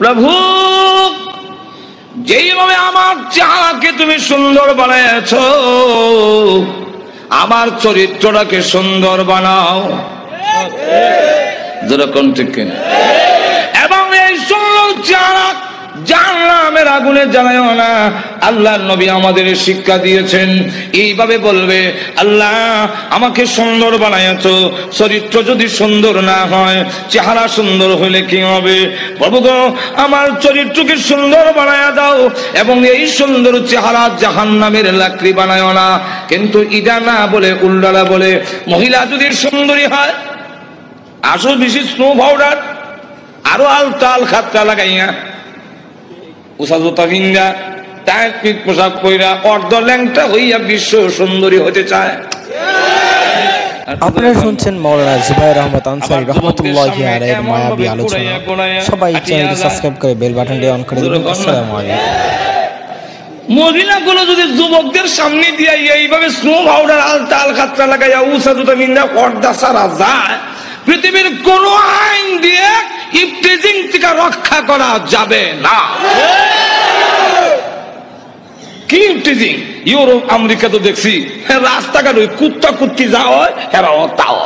প্রভু যেইভাবে আমার চেহারাকে তুমি সুন্দর বানাইছ, আমার চরিত্রটাকে সুন্দর বানাও। যেরকম ঠিক কিনা? এবং এই সুন্দর চেহারা জাহান্নামের আগুনে জ্বালায়ও না। আল্লাহর নবী আমাদের শিক্ষা দিয়েছেন, এইভাবে বলবে, আল্লাহ আমাকে সুন্দর বানাইছো, চরিত্র যদি সুন্দর না হয়, চেহারা সুন্দর হলে কি হবে? প্রভু গো, আমার চরিত্রকে সুন্দর বানায়া দাও, এবং এই সুন্দর চেহারা জাহান্নামের লাকড়ি বানায়ও না। কিন্তু ইদা না বলে উল্টালা বলে, মহিলা যদি সুন্দরী হয়, আসো বেশি স্নো পাউডার, আরো আলতাল খাতটা লাগাইয়া, উষা জোতা কিনা, টাইট পিট পোশাক পইরা, অর্ধ ল্যাংটা হইয়া বিশ্ব সুন্দরী হতে চায়। আপনারা শুনছেন মাওলানা জুবায়ের আহমদ আনসারী রাহমাতুল্লাহি আলাইহির মায়াবী আলোচনা। সবাই চ্যানেলটি সাবস্ক্রাইব করে বেল বাটনটি অন করে দিন। আসসালামু আলাইকুম। মহিলাগুলো যদি যুবকদের সামনে দিয়ে এইভাবে স্নো পাউডার আলতা আল খাতটা লাগাইয়া উষা জোতা কিনা পর্দা সারা যায়, পৃথিবীর কোন আইন দিয়ে ইফটিজিং থেকে রক্ষা করা যাবে না। কি ইফটিজিং? ইউরোপ আমেরিকা তো দেখছি রাস্তাঘাট ওই কুত্তা কুত্তি যা হয় এরাও তাও।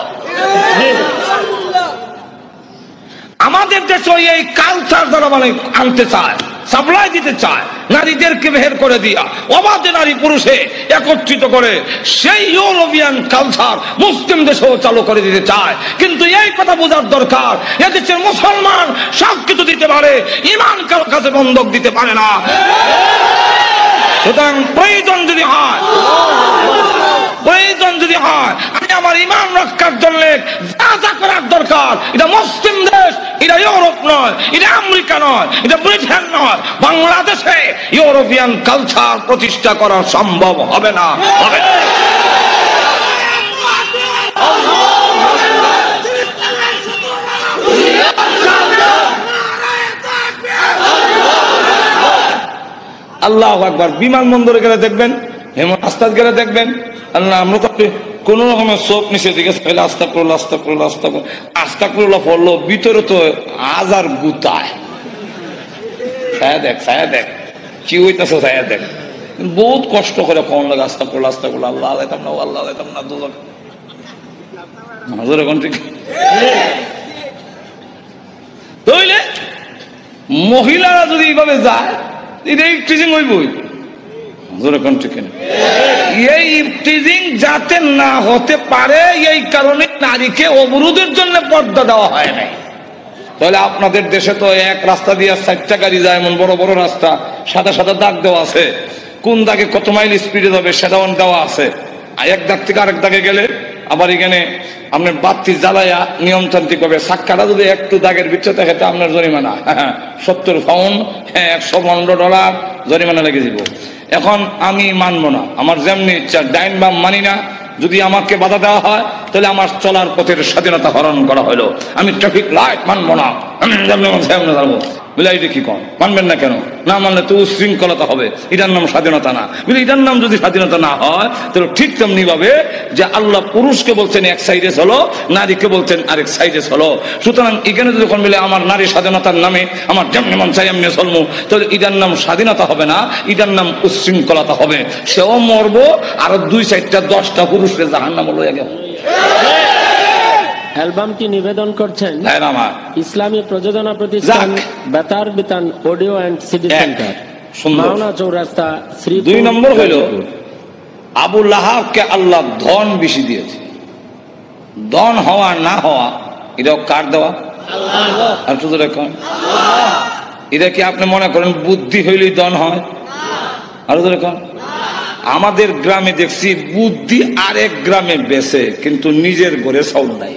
আমাদের দেশে এই কালচার যারা মানে আনতে চায়, সাপ্লাই দিতে চায়, নারীদেরকে বের করে দিয়া অবাধে নারী পুরুষে একত্রিত করে সেই ইউরোপিয়ান কালচার মুসলিম দেশেও চালু করে দিতে চায়। কিন্তু এই কথা বোঝার দরকার, এদেশের মুসলমান সব কিছু দিতে পারে, ইমান কারোর কাছে বন্ধক দিতে পারে না। সুতরাং প্রয়োজন যদি হয়, আমি আমার ইমান রক্ষার জন্য যা যা করার দরকার, এটা মুসলিম দেশ, এটা ইউরোপ নয়, এটা আমেরিকা নয়, এটা ব্রিটেন নয়, বাংলাদেশে ইউরোপিয়ান কালচার প্রতিষ্ঠা করা সম্ভব হবে না, হবে না। আল্লাহু আকবার। বিমানবন্দরে গেলে দেখবেন, রাস্তায় গেলে দেখবেন, আল্লাহ আমরা তো কোন রকমের চোখ নিচে দিকে আস্তাকুল্লাহ পড়লো, ভিতরে তো হাজার গুতায়। ছায়া দেখ কি হইতেছে, ছায়া দেখ। বহুত কষ্ট করে কম লাগে আস্তাকুল্লাহ, আল্লাহ আলাইতাম না, আল্লাহ আলাইতাম না, দুজন এখন ঠিক। তাইলে মহিলারা যদি এইভাবে যায়, এই টিচিং হইবই। এই ইফটিজিং যাতে না হতে পারে, এই কারণে নারীকে অবরোধের জন্য পর্দা দেওয়া হয় নাই। তাহলে আপনাদের দেশে তো এক রাস্তা দিয়ে 4টা গাড়ি যায়, এমন বড় বড় রাস্তা, সাদা সাদা দাগ দেওয়া আছে, কোন দাগে কত মাইল স্পিডে যাবে সেটাও দেওয়া আছে। আর এক দাগ থেকে আরেক দাগে গেলে আবার এখানে আপনার বাতি জ্বালাইয়া নিয়মতান্ত্রিক ভাবে সাক্ষাটা যদি একটু দাগের ভিতরে থাকে, আপনার জরিমানা 70 পাউন্ড, $115 জরিমানা লেগে যাব। এখন আমি মানবো না, আমার যেমনি ইচ্ছা ডাইন বাম মানি না। যদি আমাকে বাধা দেওয়া হয়, তাহলে আমার চলার পথের স্বাধীনতা হরণ করা হলো। আমি ট্রাফিক লাইট মানবো না, আমি জানবো বুঝলে কি কম মানবেন না কেন? না মানলে তো উশৃঙ্খলতা হবে, এটার নাম স্বাধীনতা না। বুঝলি, এটার নাম যদি স্বাধীনতা না হয়, তাহলে ঠিক তেমনি ভাবে যে আল্লাহ পুরুষকে বলছেন এক সাইডে চলো, নারীকে বলছেন আরেক সাইডে চলো। সুতরাং এখানে যখন মিলে আমার নারী স্বাধীনতার নামে আমার যেমনি মন চাই এমনি চলবো, তাহলে এটার নাম স্বাধীনতা হবে না, এটার নাম উশৃঙ্খলতা হবে। সেও মরবো, আর 2-4টা 10টা পুরুষকে জাহান্নাম হলো আগে। অ্যালবামটি নিবেদন করছেন ইসলামী প্রযোজনা প্রতিষ্ঠান Betar Bitan audio and CD centre, Mawna Chowrasta, Shri. 2 নম্বর হইল আবু লাহাবকে আল্লাহ ধন বেশি দিয়েছে। ধন হওয়া না হওয়া এটাও কার দেওয়া? আর শুধু এখন এটা কি আপনি মনে করেন বুদ্ধি হইলেই ধন হয়? আর এখন আমাদের গ্রামে দেখছি বুদ্ধি আরেক গ্রামে বেচে, কিন্তু নিজের ঘরে চাউল নাই।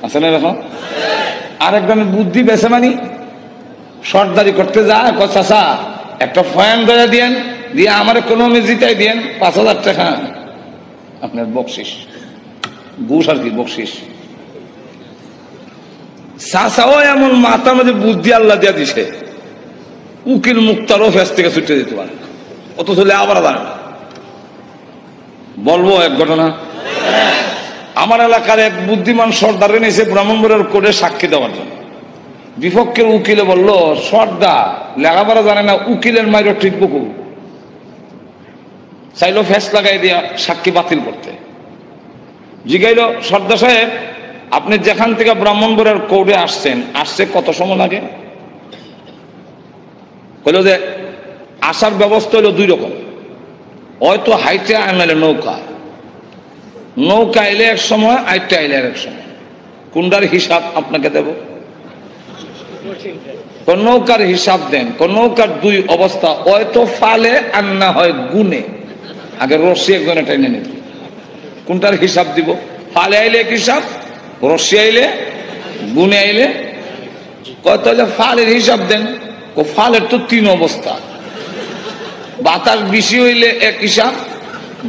আছে না? দেখো আরেক গ্রামে বুদ্ধি বেচে, মানে সর্দারি করতে যায়, চাচা একটা ফয়ান ধরে দিয়েন, দিয়ে আমার কোনো জিতাই দিয়েন 5000 টাকা আপনার বকশিস, ঘুষ আর কি বকশিস। চাচাও এমন মাথার মধ্যে বুদ্ধি আল্লাহ দিয়া দিছে, উকিল মুক্তারও ফেস থেকে ছুটে দিতে পারে, অত চলে আবার দাঁড়ান। বলবো এক ঘটনা। আমার এলাকার এক বুদ্ধিমান সর্দার এনেছে ব্রাহ্মণবাড়িয়ার কোর্টে সাক্ষী দেওয়ার জন্য। বিপক্ষের উকিলে বলল, সর্দার লেখাপড়া জানে না, উকিলের মাইরও ঠিক বুকু চাইলো ফেস লাগাই দিয়া সাক্ষী বাতিল করতে। জিগাইল, সর্দার সাহেব আপনি যেখান থেকে ব্রাহ্মণবাড়িয়ার কোর্টে আসছে কত সময় লাগে? কইল যে আসার ব্যবস্থা হলো দুই রকম, হয়তো হাইটে আনালে নৌকা এলে এক সময়, আইটে আইলে এক সময়। কোনটার হিসাব আপনাকে দেব? নৌকার হিসাব দেন। নৌকার দুই অবস্থা, হয়তো ফালে আর না হয় গুনে। আগে রশি একজনে টেনে নিত। কোনটার হিসাব দিব? ফালে আইলে এক হিসাব, রশি আইলে, গুনে আইলে। কত হলে ফালের হিসাব দেন? ফালের তো তিন অবস্থা, বাতাস বেশি হইলে এক হিসাব,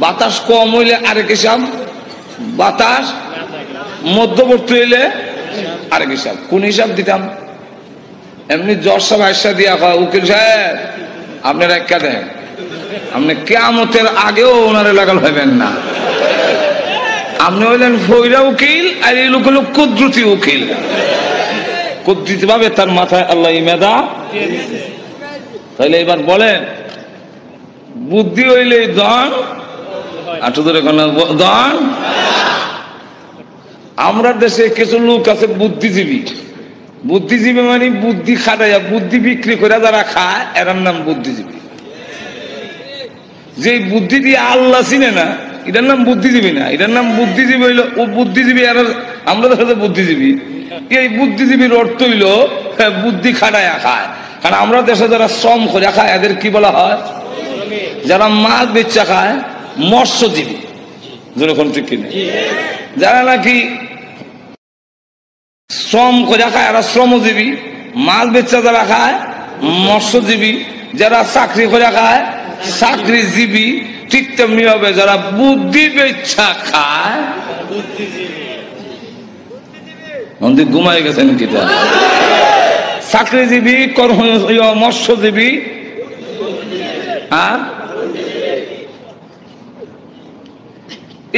বাতাস কম হইলে আরেক হিসাব, বাতাস মধ্যবর্তী হইলে আরেক হিসাব। কোন হিসাব দিতাম? এমনি জজ সাহেব আয়সা দিয়া কয়, উকিল সাহেব আপনি রেখা দেন, আপনি কিয়ামতের আগেও ওনার এলাকাল হইবেন না। আপনি হইলেন ফইরা উকিল, আর এই লোক হলো কুদরতি উকিল। কুদরতি ভাবে তার মাথায় আল্লাহ মেধা। তাহলে এবার বলেন, বুদ্ধি হইলে দন, দন। আমরা দেশে কিছু লোক আছে বুদ্ধিজীবী। বুদ্ধিজীবী মানে বুদ্ধি খাটাইয়া, বুদ্ধি বিক্রি করে যারা খায়, এর নাম বুদ্ধিজীবী। যে বুদ্ধি দিয়ে আল্লাহ চিনে না, এটার নাম বুদ্ধিজীবী না, এটার নাম বুদ্ধিজীবী হইলো ও বুদ্ধিজীবী। আর আমরা দেশে বুদ্ধিজীবী, এই বুদ্ধিজীবীর অর্থ হইল বুদ্ধি খাটাইয়া খায়। কারণ আমরা দেশে যারা শ্রম করে খায়, এদের কি বলা হয়? যারা মাছ বেচা খায়, মৎস্যজীবী। যখন ঠিক কিনা, যারা নাকি শ্রম করে খায়, এরা শ্রমজীবী। মাছ বেচা যারা খায়, মৎস্যজীবী। যারা চাকরি করে খায়, চাকরিজীবী। ঠিক তেমনি হবে যারা বুদ্ধি বেচা খায়, ঘুমাই গেছেন কি? চাকরিজীবী, মৎস্যজীবী।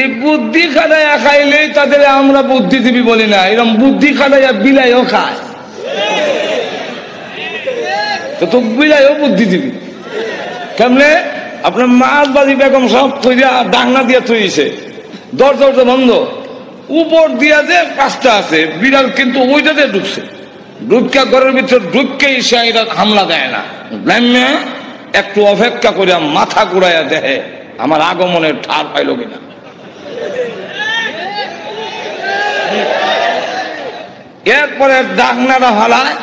এই বুদ্ধি খাটাইয়া খাইলেই তাদের আমরা বুদ্ধিজীবী বলি না, এরকম বুদ্ধি খাটাইয়া বিলাইও খায়, তো বিলাইও বুদ্ধিজীবী। কেমনে? আপনার মাছ বাজি বেগম সব কইরা ডাঙ্গা দিয়ে থইছে, দরজা বন্ধ, উপর দিয়া যে কাজটা আছে বিড়াল কিন্তু ওইটাতে ঢুকছে, ঢুকা ঘরের ভিতরে ঢুককেই সে এটা হামলা দেয় না। একটু অপেক্ষা করিয়া মাথা ঘুরাইয়া দেহে আমার আগমনের ঠার পাইল কিনা। এরপরে ডাকনাটা হালায়,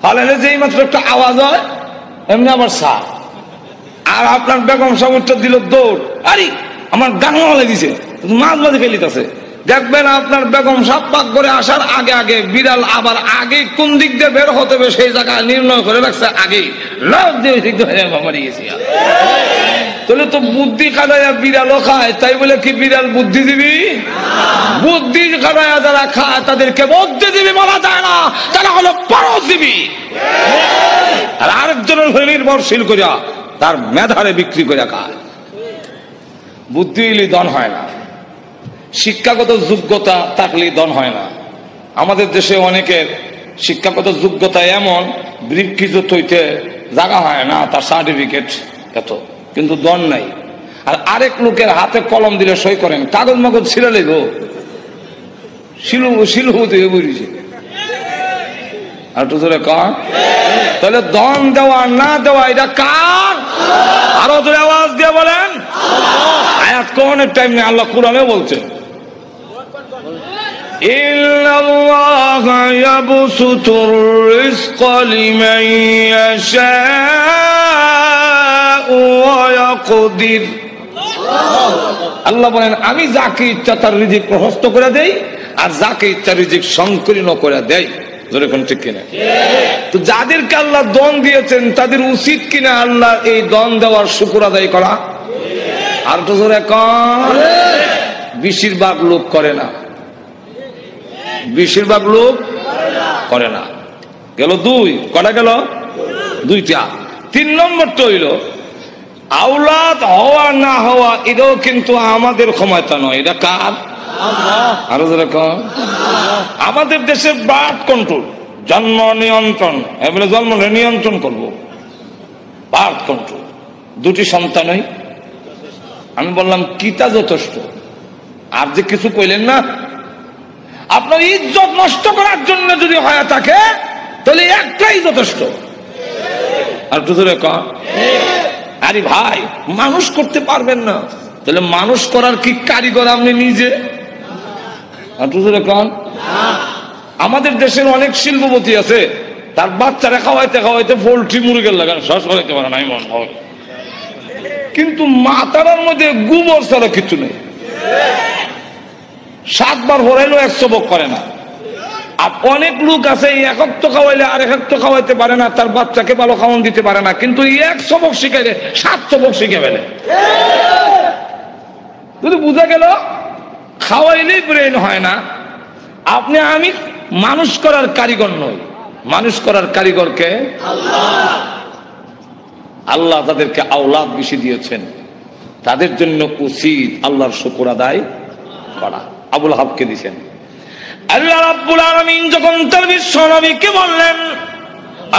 হালাইলে যেই মাত্র একটা আওয়াজ হয়, এমনি আবার সাপ। আর আপনার বেগম সাহেব উত্তর দিল দৌড়, আরে আমার ডাকনা হালাই দিছে, মাছ বাজি ফেলিতেছে। দেখবেন আপনার বেগম সাহেব পাক করে আসার আগে আগে বিড়াল আবার আগে কোন দিক দিয়ে বের হতে হবে সেই জায়গা নির্ণয় করে রাখছে, আগেই লাভ দিয়ে দিক দিয়ে গেছি। তাহলে তো বুদ্ধি খাটাইয়া বিড়ালও খায়, তাই বলে কি বিড়াল বুদ্ধিজীবী? বুদ্ধি খাটাইয়া যারা খায় তাদেরকে বুদ্ধিজীবী বলা যায় না, তারা হলো পরজীবী। আর আরেকজনের হয়ে নির্ভরশীল করিয়া তার মেধারে বিক্রি করে খায়। বুদ্ধি হইলে ধন হয় না, শিক্ষাগত যোগ্যতা থাকলে ধন হয় না। আমাদের দেশে অনেকের শিক্ষাগত যোগ্যতা এমন, বৃক্ষিজত হইতে জায়গা হয় না, তার সার্টিফিকেট এত, কিন্তু ধন নাই। আর আরেক লোকের হাতে কলম দিলে সই করেন, কাগজ মাগজ ছিঁড়ে লেগো, শিলু দিয়ে বলিছে। আর তো ধরে কন, তাহলে ধন দেওয়া না দেওয়া এটা কার? আরো ধরে আওয়াজ দিয়ে বলেন। আয়াত কোনের টাইম নেই, আল্লাহ কুরআনে বলছে, ইন্নাল্লাহা ইয়াবসুতুর রিজকা লিমান ইয়াশাউ ওয়া ইয়াকদির। আল্লাহ বলেন, আমি যাকে ইচ্ছা তার রিজিক প্রশস্ত করে দেই, আর যাকে ইচ্ছা রিজিক সংকীর্ণ করে দেই। যেরকম ঠিক কিনা? তো যাদেরকে আল্লাহ দন দিয়েছেন তাদের উচিত কিনা আল্লাহ এই দন দেওয়ার শুকর আদায় করা? আর তো জোরে কম। বেশিরভাগ লোক করে না, বেশিরভাগ লোক করে না। গেল দুই, কটা গেল? দুইটা। তিন নম্বরটা হইল আওলাদ হওয়া না হওয়া, এটাও কিন্তু আমাদের ক্ষমতা নয়, এটা কার? আরো যেরকম আমাদের দেশের বার্থ কন্ট্রোল, জন্ম নিয়ন্ত্রণ, এবারে জন্ম নিয়ন্ত্রণ করবো, বার্থ কন্ট্রোল, 2টি সন্তানই। আমি বললাম কিতা যথেষ্ট, আর যে কিছু কইলেন না। আপনার ইজ্জত নষ্ট করার জন্য যদি হয়ে থাকে তাহলে একটাই যথেষ্ট। আর দুজনে কন, আরে ভাই মানুষ করতে পারবেন না, তাহলে মানুষ করার কি কারিগর আপনি নিজে? আর দুজনে কন, আমাদের দেশের অনেক শিল্পপতি আছে, তার বাচ্চারা খাওয়াইতে খাওয়াইতে পোল্ট্রি মুরগের লাগান শ্বাস করাইতে পারে না, মন হয়, কিন্তু মাতারার মধ্যে গোবর ছাড়া কিছু নেই। 7 বার হরাইলেও 100 বক করে না। আর অনেক লোক আছে একত্র খাওয়াইলে আর একত্র খাওয়াইতে পারে না, তার বাচ্চাকে ভালো খাওয়ান দিতে পারে না, কিন্তু 100 বক শিখাইলে 700 বক শিখে ফেলে। যদি বুঝা গেল খাওয়াইলেই ব্রেন হয় না। আপনি আমি মানুষ করার কারিগর নই, মানুষ করার কারিগরকে আল্লাহ তাদেরকে আওলাদ বেশি দিয়েছেন, তাদের জন্য উচিত আল্লাহর শুকর আদায় করা। আবুল হাবকে দিয়েছেন আল্লাহ রাব্বুল আলামিন যখন তার বিশ্ব নবীকে বললেন,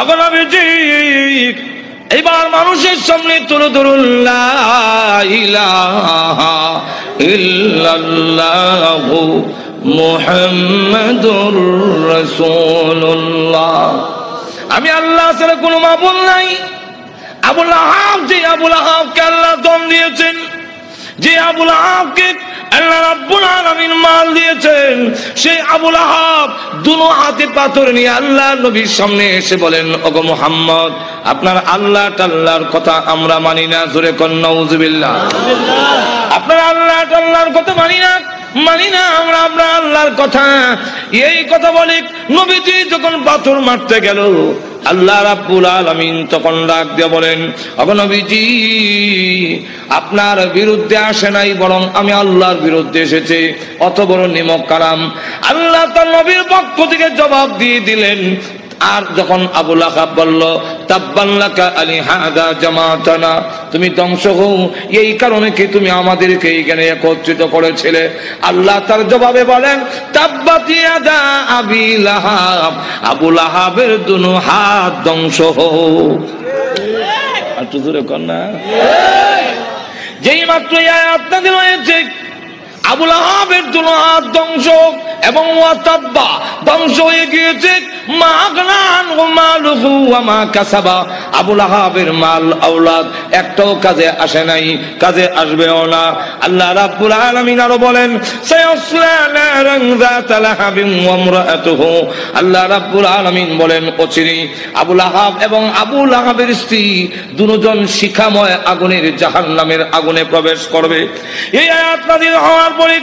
আবু নবীজি এবার মানুষের সামনে তুলে ধরুন লা ইলাহা ইল্লাল্লাহু মুহাম্মাদুর রাসূলুল্লাহ, আমি আল্লাহ ছাড়া কোনো মাবুদ নাই। আবুল আহাব, যে আবুল আহাবকে আল্লাহ দম দিয়েছেন, যে আবুল আহাবকে আল্লাহ রাব্বুল আলামিন মাল দিয়েছেন, সেই আবুল আহাব দুনো হাতে পাথর নিয়ে আল্লাহ নবীর সামনে এসে বলেন, ওগো মুহাম্মদ আপনার আল্লাহ টাল্লাহর কথা আমরা মানি না। জোরে কোন নাউজুবিল্লাহ। আপনার আল্লাহ টাল্লাহর কথা মানি না আমরা আল্লাহর কথা। এই কথা বলে নবীজি যখন পাথর মারতে গেল, আল্লাহ রাব্বুল আলামিন তখন ডাক দিয়ে বলেন, ওগো নবীজি আপনার বিরুদ্ধে আসে নাই, বরং আমি আল্লাহর বিরুদ্ধে এসেছে। অত বড় নিমক কালাম আল্লাহ তার নবীর পক্ষ থেকে জবাব দিয়ে দিলেন। আর যখন আবুল আহাব বলল, তাব্বান লাকা আলিহাদা জামাতানা, তুমি ধ্বংস হও, এই কারণে কি তুমি আমাদেরকে এখানে একত্রিত করেছিলে? আল্লাহ তার জবাবে বলেন, তাব্বাত ইয়াদা আবি লাহাব, আবুল আহাবের দুনো হাত ধ্বংস হোক। আর তো জোরে কর না। যেই মাত্র এই আয়াত নাযিল হয়েছে, আবুল আহাবের দুনো হাত ধ্বংস এবং ওয়াতাব্বা ধ্বংস হয়ে গিয়েছে। মা আগনান মালুহু ওয়া মা কাসাবা, আবুল আহাবের মাল আওলাদ একটাও কাজে আসে নাই, কাজে আসবেও না। আল্লাহ রাব্বুল আলামিন আরো বলেন, সায়াসলা নারান যাতা লাহাবিন ওয়া ইমরাআতুহু, আল্লাহ রাব্বুল আলামিন বলেন অচিরেই আবুল আহাব এবং আবুল আহাবের স্ত্রী দুজন শিখাময় আগুনের জাহান্নামের আগুনে প্রবেশ করবে। এই আয়াত নাযিল হওয়ার পরে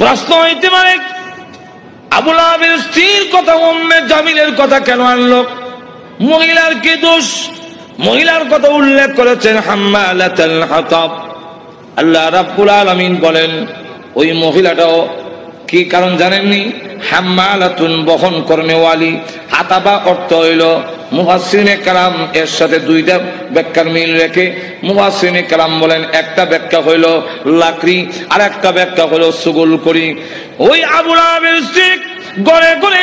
প্রশ্ন হইতে পারে, আবুল আহাবের স্ত্রীর কথা উম্মে জামিলের কথা কেন আনলো? মহিলার কি দোষ? মহিলার কথা উল্লেখ করেছেন হাম্মালাতুল হাতাব। আল্লাহ রাব্বুল আলামিন বলেন, ওই মহিলাটাও কি কারণ জানেননি? হাম্মালাতুন বহন কর্মেওয়ালি, হাতাবা অর্থ হইল, মুফাসসিরিনে কেরাম এর সাথে 2টা ব্যাখ্যার মিল রেখে মুফাসসিরিনে কেরাম বলেন, একটা ব্যাখ্যা হইল লাকড়ি আর একটা ব্যাখ্যা হইল সুগুল করি। ওই আবুল আহাবের স্ত্রী গড়ে গড়ে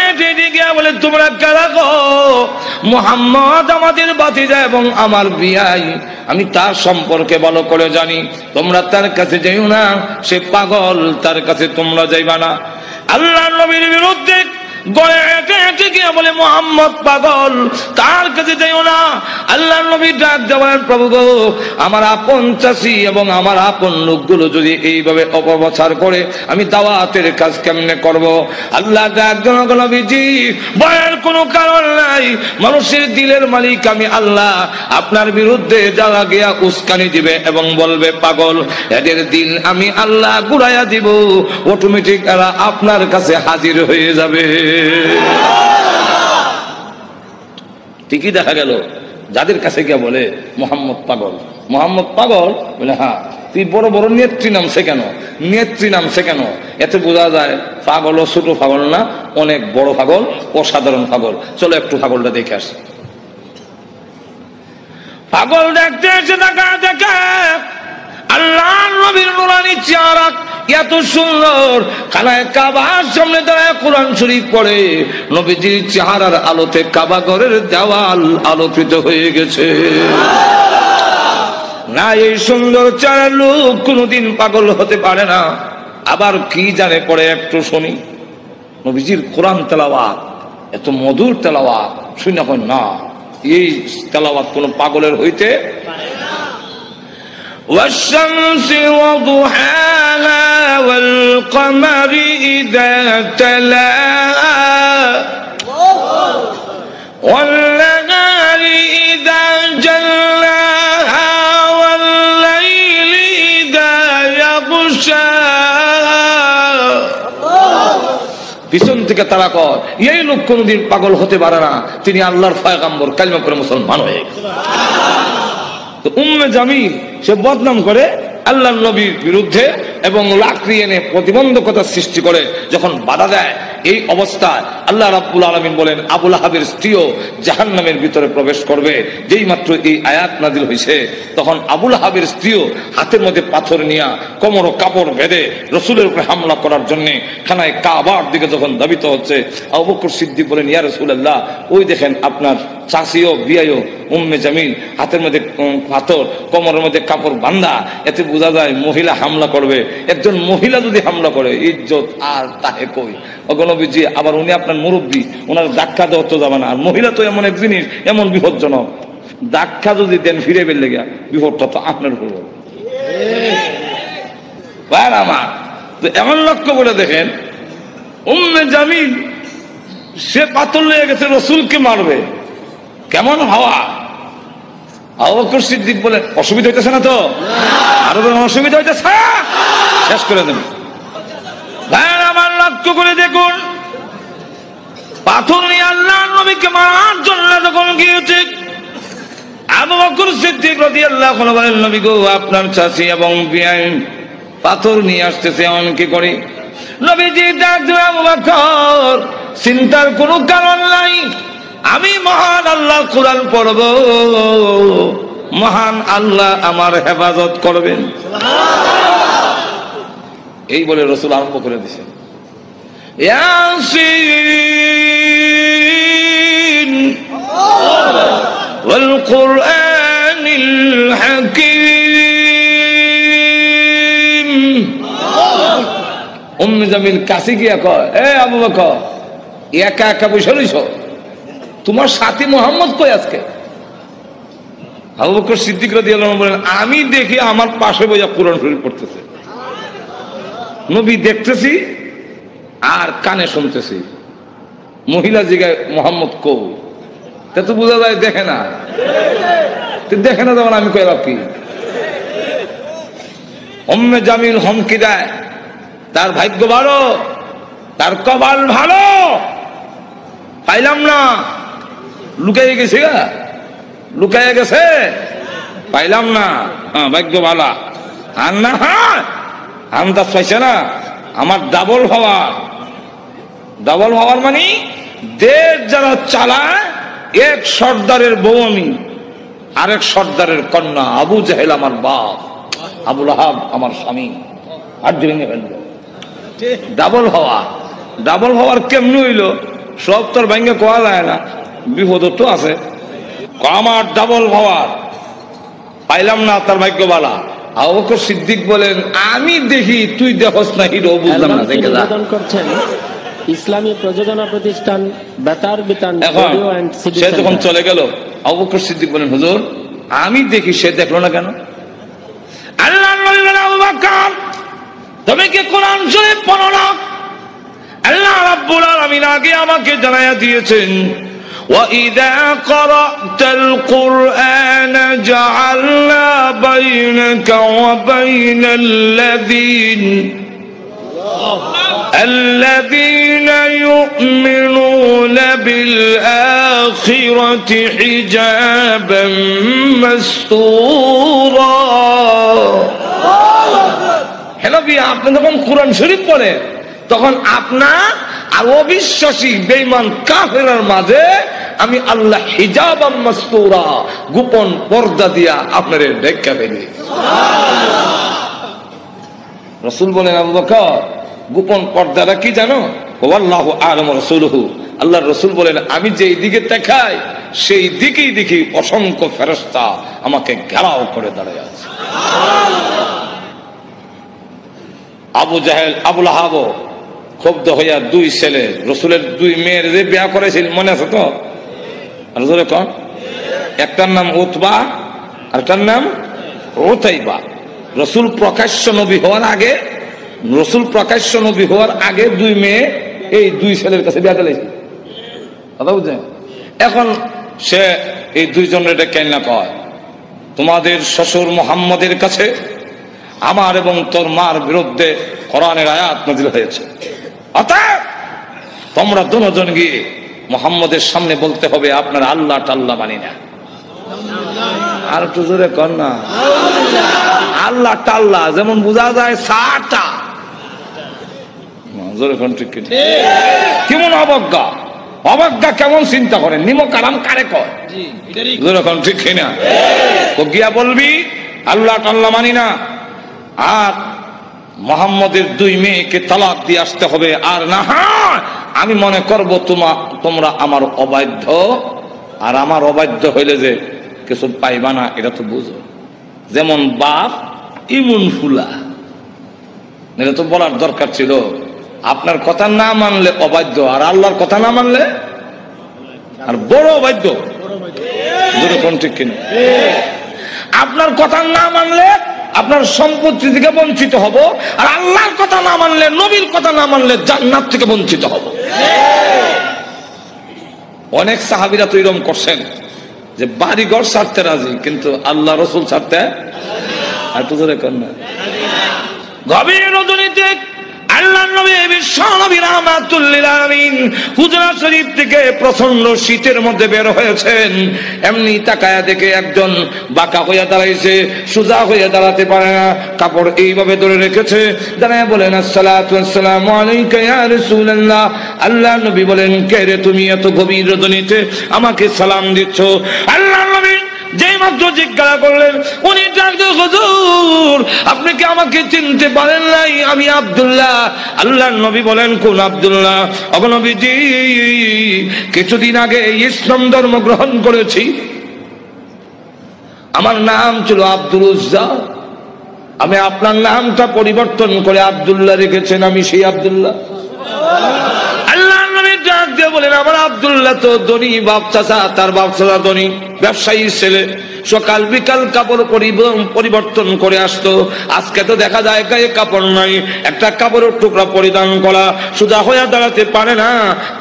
গিয়া বলে, তোমরা কারা গো? মুহাম্মদ আমাদের ভাতিজা এবং আমার বিয়াই, আমি তার সম্পর্কে ভালো করে জানি, তোমরা তার কাছে যাইও না, সে পাগল, তার কাছে তোমরা যাইবা না। আল্লাহ নবীর বিরুদ্ধে গড়ে হেঁটে হেঁটে গিয়ে বলে, মুহাম্মদ পাগল, তার কাছে যাইও না। আল্লাহ নবী ডাক দেওয়ার, প্রভু গো আমার আপন চাষি এবং আমার আপন লোকগুলো যদি এইভাবে অপপ্রচার করে, আমি দাওয়াতের কাজ কেমনে করব? আল্লাহ ডাক দেওয়া, নবীজি ভয়ের কোনো কারণ নাই, মানুষের দিলের মালিক আমি আল্লাহ। আপনার বিরুদ্ধে যারা গিয়া উস্কানি দিবে এবং বলবে পাগল, এদের দিল আমি আল্লাহ ঘুরাইয়া দিব, অটোমেটিক এরা আপনার কাছে হাজির হয়ে যাবে। ঠিকই দেখা গেল, যাদের কাছে গিয়ে বলে মোহাম্মদ পাগল, মোহাম্মদ পাগল, বলে হ্যাঁ তুই বড় বড় নেত্রী নামছে কেন, নেত্রী নামছে কেন? এতে বোঝা যায় পাগল ও ছোট পাগল না, অনেক বড় পাগল, অসাধারণ পাগল। চলো একটু পাগলটা দেখে আসি। পাগল দেখতে এসে দেখা দেখে আল্লাহ নবীর নুরানি চেহারা এত সুন্দর, খানায় কাবার সামনে দাঁড়ায় কোরআন শরীফ পড়ে, নবীজির চেহারার আলোতে কাবা ঘরের দেওয়াল আলোকিত হয়ে গেছে। না, এই সুন্দর চেহারার লোক কোনদিন পাগল হতে পারে না। আবার কি জানে পড়ে একটু শুনি, নবীজির কোরআন তেলাওয়াত এত মধুর তেলাওয়াত শুনে হয় না, এই তেলাওয়াত কোন পাগলের হইতে والشمس وضحاها والقمر إذا تلاها والنهار إذا جلاها والليل إذا يغشاها। পিছন থেকে তারা কর এই লোক কোনদিন পাগল হতে পারে না, তিনি আল্লাহর পয়গম্বর, কালিমা পড়ে মুসলমান হয়ে গেছে। তো উম্মে জামিল সে বদনাম করে আল্লাহর নবীর বিরুদ্ধে এবং লাকড়ি এনে প্রতিবন্ধকতা সৃষ্টি করে যখন বাধা দেয়, এই অবস্থায় আল্লাহ রাব্বুল আলামিন বলেন আবুল আহাবের স্ত্রীও জাহান্নামের ভিতরে প্রবেশ করবে। যেই মাত্র এই আয়াত নাজিল হয়েছে তখন আবুল আহাবের স্ত্রীও হাতের মধ্যে পাথর নিয়ে কোমর ও কাপড় বেঁধে রসুলের উপরে হামলা করার জন্য খানায় কাবার দিকে যখন ধাবিত হচ্ছে, আবু বকর সিদ্দিক বলেন ইয়া রাসূলুল্লাহ, ওই দেখেন আপনার চাষিও বিয়াইও উম্মে জামিল হাতের মধ্যে পাথর, কোমরের মধ্যে কাপড় বান্ধা, এতে বোঝা যায় মহিলা হামলা করবে। একজন মহিলা যদি হামলা করে ইজ্জত আর তাহে কই অগণবীজি। আবার উনি আপনার মুরব্বী, ওনার ধাক্কা দেওয়া তো যাবে না। আর মহিলা তো এমন এক জিনিস, এমন বিপজ্জনক, ধাক্কা যদি দেন ফিরে বের লেগে বিপদটা তো আপনার হল। আমার তো এমন লক্ষ্য করে দেখেন, উম্মে জামিল সে পাথর লেগে গেছে রসুলকে মারবে, কেমন হাওয়া। আবু বকর সিদ্দিক বলেন অসুবিধা হইতেছে না তো? আরো অসুবিধা হইতেছে, শেষ করে দেন। ভাইয়ের আমার লক্ষ্য করে দেখুন, পাথর নিয়ে আল্লাহ নবীকে মারার জন্য যখন গিয়েছে, আবু বকর সিদ্দিক রাদিয়াল্লাহু আনহু বলেন নবী গো, আপনার চাচি এবং বিয়াই পাথর নিয়ে আসতেছে, এমন কি করি? নবীজি ডাক দিলেন আবু বকর, চিন্তার কোনো কারণ নাই, আমি মহান আল্লাহ কোরআন পড়ব, মহান আল্লাহ আমার হেফাজত করবেন। এই বলে রসুল আরম্ভ করে দিয়েছেন ইয়াসিন ওয়াল কুরআনিল হাকীম। উম্মে জামিল কাছে গিয়া কয়, এ আবু বকর, একা একা বসে রইছ, তোমার সাথী মোহাম্মদ কই আজকে? আবু বকর সিদ্দিক রাদিয়াল্লাহু আনহু বলেন আমি দেখি আমার পাশে বসে কোরআন শরীফ পড়তেছে, নবী দেখতেছি আর কানে শুনতেছি। মহিলা জিগায় মোহাম্মদ কৌ, তা তো বোঝা যায় দেখে না, দেখে না তখন আমি কইলাম কি? উম্মে জামিল হুমকি দেয়, তার ভাগ্য ভালো, তার কপাল ভালো, পাইলাম না, লুকাইয়ে গেছে, লুকাইয়ে গেছে, পাইলাম না, ভাগ্য ভালো। আর না আন্দাজ পাইছে না, আমার ডাবল হওয়ার, ডাবল হওয়ার মানে দেশ যারা চালায়, এক সর্দারের বউ আমি, আরেক সর্দারের কন্যা। আবু জাহেল আমার বাপ, আবুল আহাব আমার স্বামী। আর ভেঙে ফেলল, ডাবল হওয়া। ডাবল হওয়ার কেমন হইল? সব তোর ভেঙে কোয়া যায় না, বিপদ তো আছে। আমার ডাবল হওয়ার পাইলাম না, তার ভাগ্য বালা। আবু বকর সিদ্দিক বলেন আমি দেখি, তুই দেখোস না, হিরো বুঝলাম না। দেখে যা করছেন ইসলামী প্রযোজনা প্রতিষ্ঠান Betar Bitan audio and CD. সে যখন চলে গেল, আবু বকর সিদ্দিক বলেন হুজুর আমি দেখি, সে দেখলো না কেন? আল্লাহ নবী বলেন আবু বকর তুমি কি কোরআন শরীফ পড়ো না? আল্লাহ রাব্বুল আলামিন আগে আমাকে জানায়া দিয়েছেন وَإِذَا قَرَأْتَ الْقُرْآنَ جَعَلْنَا بَيْنَكَ وَبَيْنَ الَّذِينَ يُؤْمِنُونَ بِالْآخِرَةِ حِجَابًا مَسْتُورًا। হ্যালো ভাই, আপনি যখন কোরআন শরীফ পড়েন তখন আপনার আর অবিশ্বাসী বেঈমান কাফেরের মাঝে আমি আল্লাহ হিজাবাম মাসতুরা, গোপন পর্দা দিয়া আপনারে ঢেকে ফেলি। রসুল বলেন, আবু বকর গোপন পর্দাটা কি জানো? ওয়াল্লাহু আ'লাম রাসূলুহু, আল্লাহর রাসূল বলেন আমি যেই দিকে তাকাই সেই দিকেই দেখি অসংখ্য ফেরেশতা আমাকে ঘেরাও করে দাঁড়িয়ে আছে। আবু জাহেল, আবু লাহাব ক্ষুব্ধ হইয়া দুই ছেলে, রসুলের দুই মেয়ের যে বিয়া করেছিল মনে আছে তো? রসুলের কোন একটার নাম উতবা আর একটার নাম উতাইবা। রসুল প্রকাশ্য নবী হওয়ার আগে, রসুল প্রকাশ্য নবী হওয়ার আগে দুই মেয়ে এই দুই ছেলের কাছে বিয়া দিয়েছে, কথা বুঝছেন? এখন সে এই দুইজনের কেন না কয়, তোমাদের শ্বশুর মুহাম্মদের কাছে আমার এবং তোর মার বিরুদ্ধে কোরআনের আয়াত নাযিল হয়েছে, অতএব তোমরা দুজন গিয়ে মুহাম্মদের সামনে বলতে হবে আপনার আল্লাহ টাল্লাহ মানি না। আর একটু জোরে কর না, আল্লাহ টাল্লাহ যেমন বোঝা যায় সাটা, জোরে কোন ঠিক কেমন অবজ্ঞা, অবজ্ঞা কেমন চিন্তা করেন, নিমক আরাম কারে কয়, জোরে কোন ঠিক না? তো গিয়া বলবি আল্লাহ টাল্লাহ মানি না, আর মুহাম্মদের দুই মেয়েকে তালাক দিয়ে আসতে হবে, আর না হয় আমি মনে করব তোমরা আমার অবাধ্য, আর আমার অবাধ্য হইলে যে কিছু পাইবা না এটা তো বুঝো। যেমন বাপ ইমন ফুলা, এটা তো বলার দরকার ছিল, আপনার কথা না মানলে অবাধ্য, আর আল্লাহর কথা না মানলে আর বড় অবাধ্য, যেরকম ঠিক কিনা? আপনার কথা না মানলে আপনার সম্পত্তি থেকে বঞ্চিত হব, আর আল্লাহর কথা না মানলে, নবীর কথা না মানলে জান্নাত থেকে বঞ্চিত হব। অনেক সাহাবীরা তো এরকম করছেন যে বাড়ি ঘর ছাড়তে রাজি, কিন্তু আল্লাহ রসুল ছাড়তে আর তো ধরে কর না। গভীর রজনীতে আল্লাহর নবী বিশ্ব নবী রাহমাতুল লিল আলামিন হুজরা শরীফ থেকে প্রচন্ড শীতের মধ্যে বের হয়েছেন, এমনি তাকায়া দেখে একজন বাঁকা হইয়া দাঁড়াইছে, সোজা হইয়া দাঁড়াতে পারে না, কাপড় এইভাবে ধরে রেখেছে, দাঁড়ায় বলেন আসসালাতু ওয়াসসালামু আলাইকা ইয়া রাসূলুল্লাহ। আল্লাহর নবী বলেন, কে রে তুমি এত গভীর রজনীতে আমাকে সালাম দিচ্ছ? আল্লাহর নবী যেই মাত্র জিজ্ঞাসা করলেন, উনি ডাকলেন, হুজুর আপনি কি আমাকে চিনতে পারেন নাই? আমি আব্দুল্লাহ। আল্লাহর নবী বলেন, কোন আব্দুল্লাহ? ওগো নবীজি, কিছুদিন আগে ইসলাম ধর্ম গ্রহণ করেছি, আমার নাম ছিল আব্দুল উজ্জা, আমি আপনার নামটা পরিবর্তন করে আব্দুল্লাহ রেখেছেন, আমি সেই আব্দুল্লাহ। বলেন, আমার আব্দুল্লাহ তো ধনী বাপ চাচা, তার বাপ চাচা ধনী ব্যবসায়ী ছেলে, সকাল বিকাল কাপড় পরিবর্তন করে আসতো, আজকে তো দেখা যায় গায়ে কাপড় নাই, একটা কাপড়ের টুকরা পরিধান করা, সোজা হয়ে দাঁড়াতে পারে না,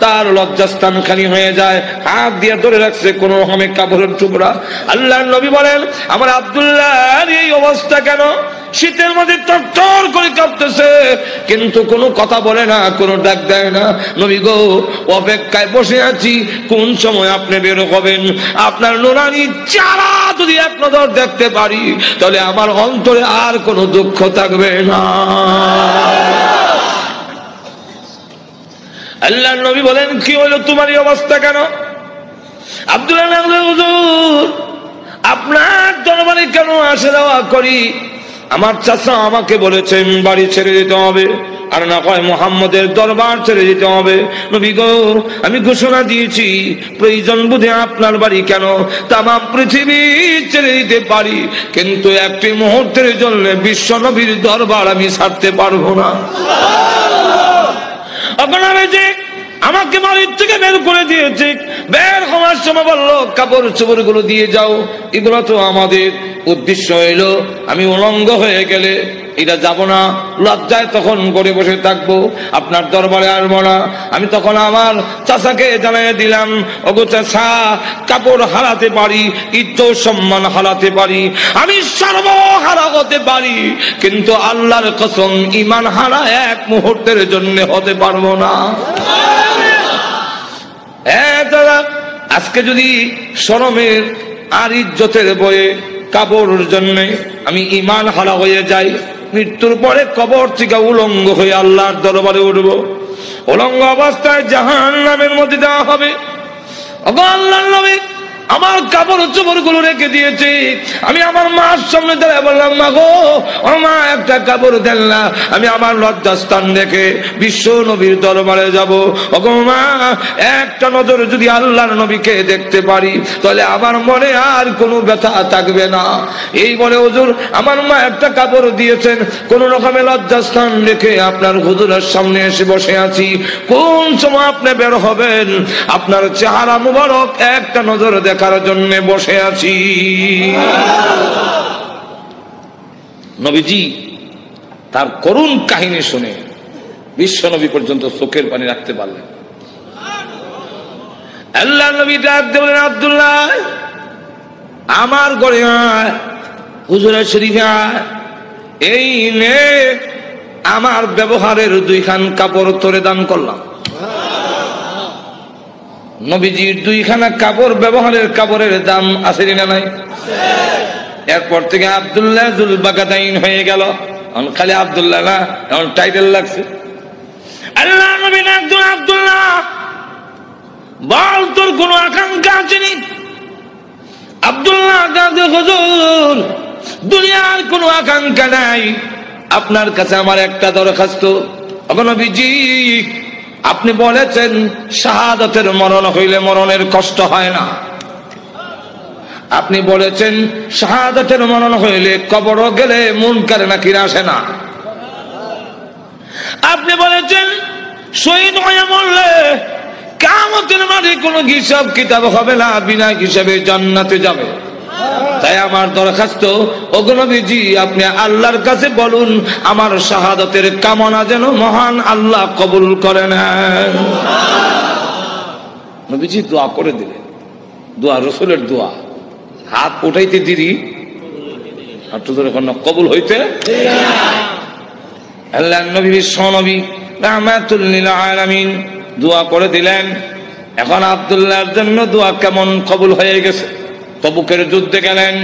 তার লজ্জাস্থান খালি হয়ে যায়, হাত দিয়ে ধরে রাখছে কোন রকমে কাপড়ের টুকরা। আল্লাহর নবী বলেন, আমার আব্দুল্লাহর এই অবস্থা কেন? শীতের মধ্যে টরটর করে কাঁপতেছে, কিন্তু কোনো কথা বলে না, কোনো ডাক দেয় না। নবী গো, অপেক্ষায় বসে আছি, কোন সময় আপনি বের হবেন, আপনার নুরানি চেহারা যদি এক নজর দেখতে পারি, তাহলে আমার অন্তরে আর কোনো দুঃখ থাকবে না। আল্লাহর নবী বলেন, কি হলো তোমার এই অবস্থা কেন? আব্দুল্লাহ, হুজুর আপনার দরবারে কেন আসা যাওয়া করি? আমার চাচা আমাকে বলেছেন বাড়ি ছেড়ে দিতে হবে, আর না হয় মুহাম্মদের দরবার ছেড়ে দিতে হবে। নবী গো, আমি ঘোষণা দিয়েছি, প্রয়োজন বুঝে আপনার বাড়ি কেন তাম পৃথিবী ছেড়ে দিতে পারি, কিন্তু একটি মুহূর্তের জন্য বিশ্ব নবীর দরবার আমি ছাড়তে পারবো না। আপনারা যে আমাকে বাড়ির থেকে বের করে দিয়েছে, বের হওয়ার সময় বললো কাপড় চোপড় গুলো দিয়ে যাও, এগুলো তো আমাদের উদ্দেশ্য হইলো আমি উলঙ্গ হয়ে গেলে এটা যাব না, লজ্জায় তখন করে বসে থাকবো, আপনার দরবারে আসবো না। আমি তখন আমার চাচাকে জানিয়ে দিলাম, ওগো চাচা, কাপড় হারাতে পারি, ইজ্জত সম্মান হারাতে পারি, আমি সর্বহারা হতে পারি, কিন্তু আল্লাহর কসম ঈমান হারা এক মুহূর্তের জন্য হতে পারবো না। আজকে যদি শরমের আর ইজ্জতের বয়ে কাপড়ের জন্য আমি ঈমান হারা হয়ে যাই, মৃত্যুর পরে কবর থেকে উলঙ্গ হয়ে আল্লাহর দরবারে উঠব, উলঙ্গ অবস্থায় জাহান্নামের মধ্যে দেওয়া হবে। আল্লাহর নবী আমার কাপড় চোপড়গুলো রেখে দিয়েছে। আমি আমার মার সামনে দাঁড়িয়ে বললাম, মা গো, ও মা, একটা কাপড় দেন না, আমি আমার লজ্জাস্থান রেখে বিশ্ব নবীর দরবারে যাব। ওগো মা, একটা নজর যদি আল্লাহর নবীকে দেখতে পারি তাহলে আমার মনে আর কোনো ব্যথা থাকবে না। এই বলে হুজুর আমার মা একটা কাপড় দিয়েছেন, কোন রকমের লজ্জাস্থান রেখে আপনার হুজুরের সামনে এসে বসে আছি। কোন সময় আপনি বের হবেন, আপনার চেহারা মুবারক একটা নজর দেখার জন্য বসে আছি। নবীজি তার করুণ কাহিনী শুনে বিশ্ব নবী পর্যন্ত চোখের পানি রাখতে পারলেন। আল্লাহ নবী ডাক দিয়ে বলেন, আব্দুল্লাহ আমার ঘরে আয়, হুজুরের শরীফে আয়, এই নে আমার ব্যবহারের 2 খান কাপড় তোরে দান করলাম। নবীজির 2 খানা কাপড়, ব্যবহারের কাপড়ের দাম আছে না নাই? এরপর থেকে আব্দুল্লাহ জুল বাগাদাইন হয়ে গেল। খালি আব্দুল্লাহ না, এখন টাইটেল লাগছে। আল্লাহ নবী একজন, আব্দুল্লাহ বল তোর কোন আকাঙ্ক্ষা আছে নি? আব্দুল্লাহ হুজুর দুনিয়ার কোন আকাঙ্ক্ষা নাই, আপনার কাছে আমার একটা দরখাস্ত। নবীজি আপনি বলেছেন শাহাদাতের মরণ হইলে মরণের কষ্ট হয় না। আপনি বলেছেন শাহাদাতের মরণ হইলে কবর গেলে মুনকার নাকির আসে না। আপনি বলেছেন শহীদ হয়ে মরলে কিয়ামতের মাঠে কোনো হিসাব কিতাব হবে না, বিনা হিসাবে জান্নাতে যাবে। তাই আমার দরখাস্ত, ওগো নবীজি আপনি আল্লাহর কাছে বলুন আমার শাহাদাতের কামনা যেন মহান আল্লাহ কবুল করে নেন। নবীজি দোয়া করে দিলেন, দোয়া রাসূলের দোয়া, হাত উঠাইতে দেরি আর তো যখন কবুল হইতে আল্লাহ নবী বিশ্বনবী রাহমাতুল লিল আলামিন দোয়া করে দিলেন। এখন আব্দুল্লাহর জন্য দোয়া কেমন কবুল হয়ে গেছে। তবুকের যুদ্ধে গেলেন,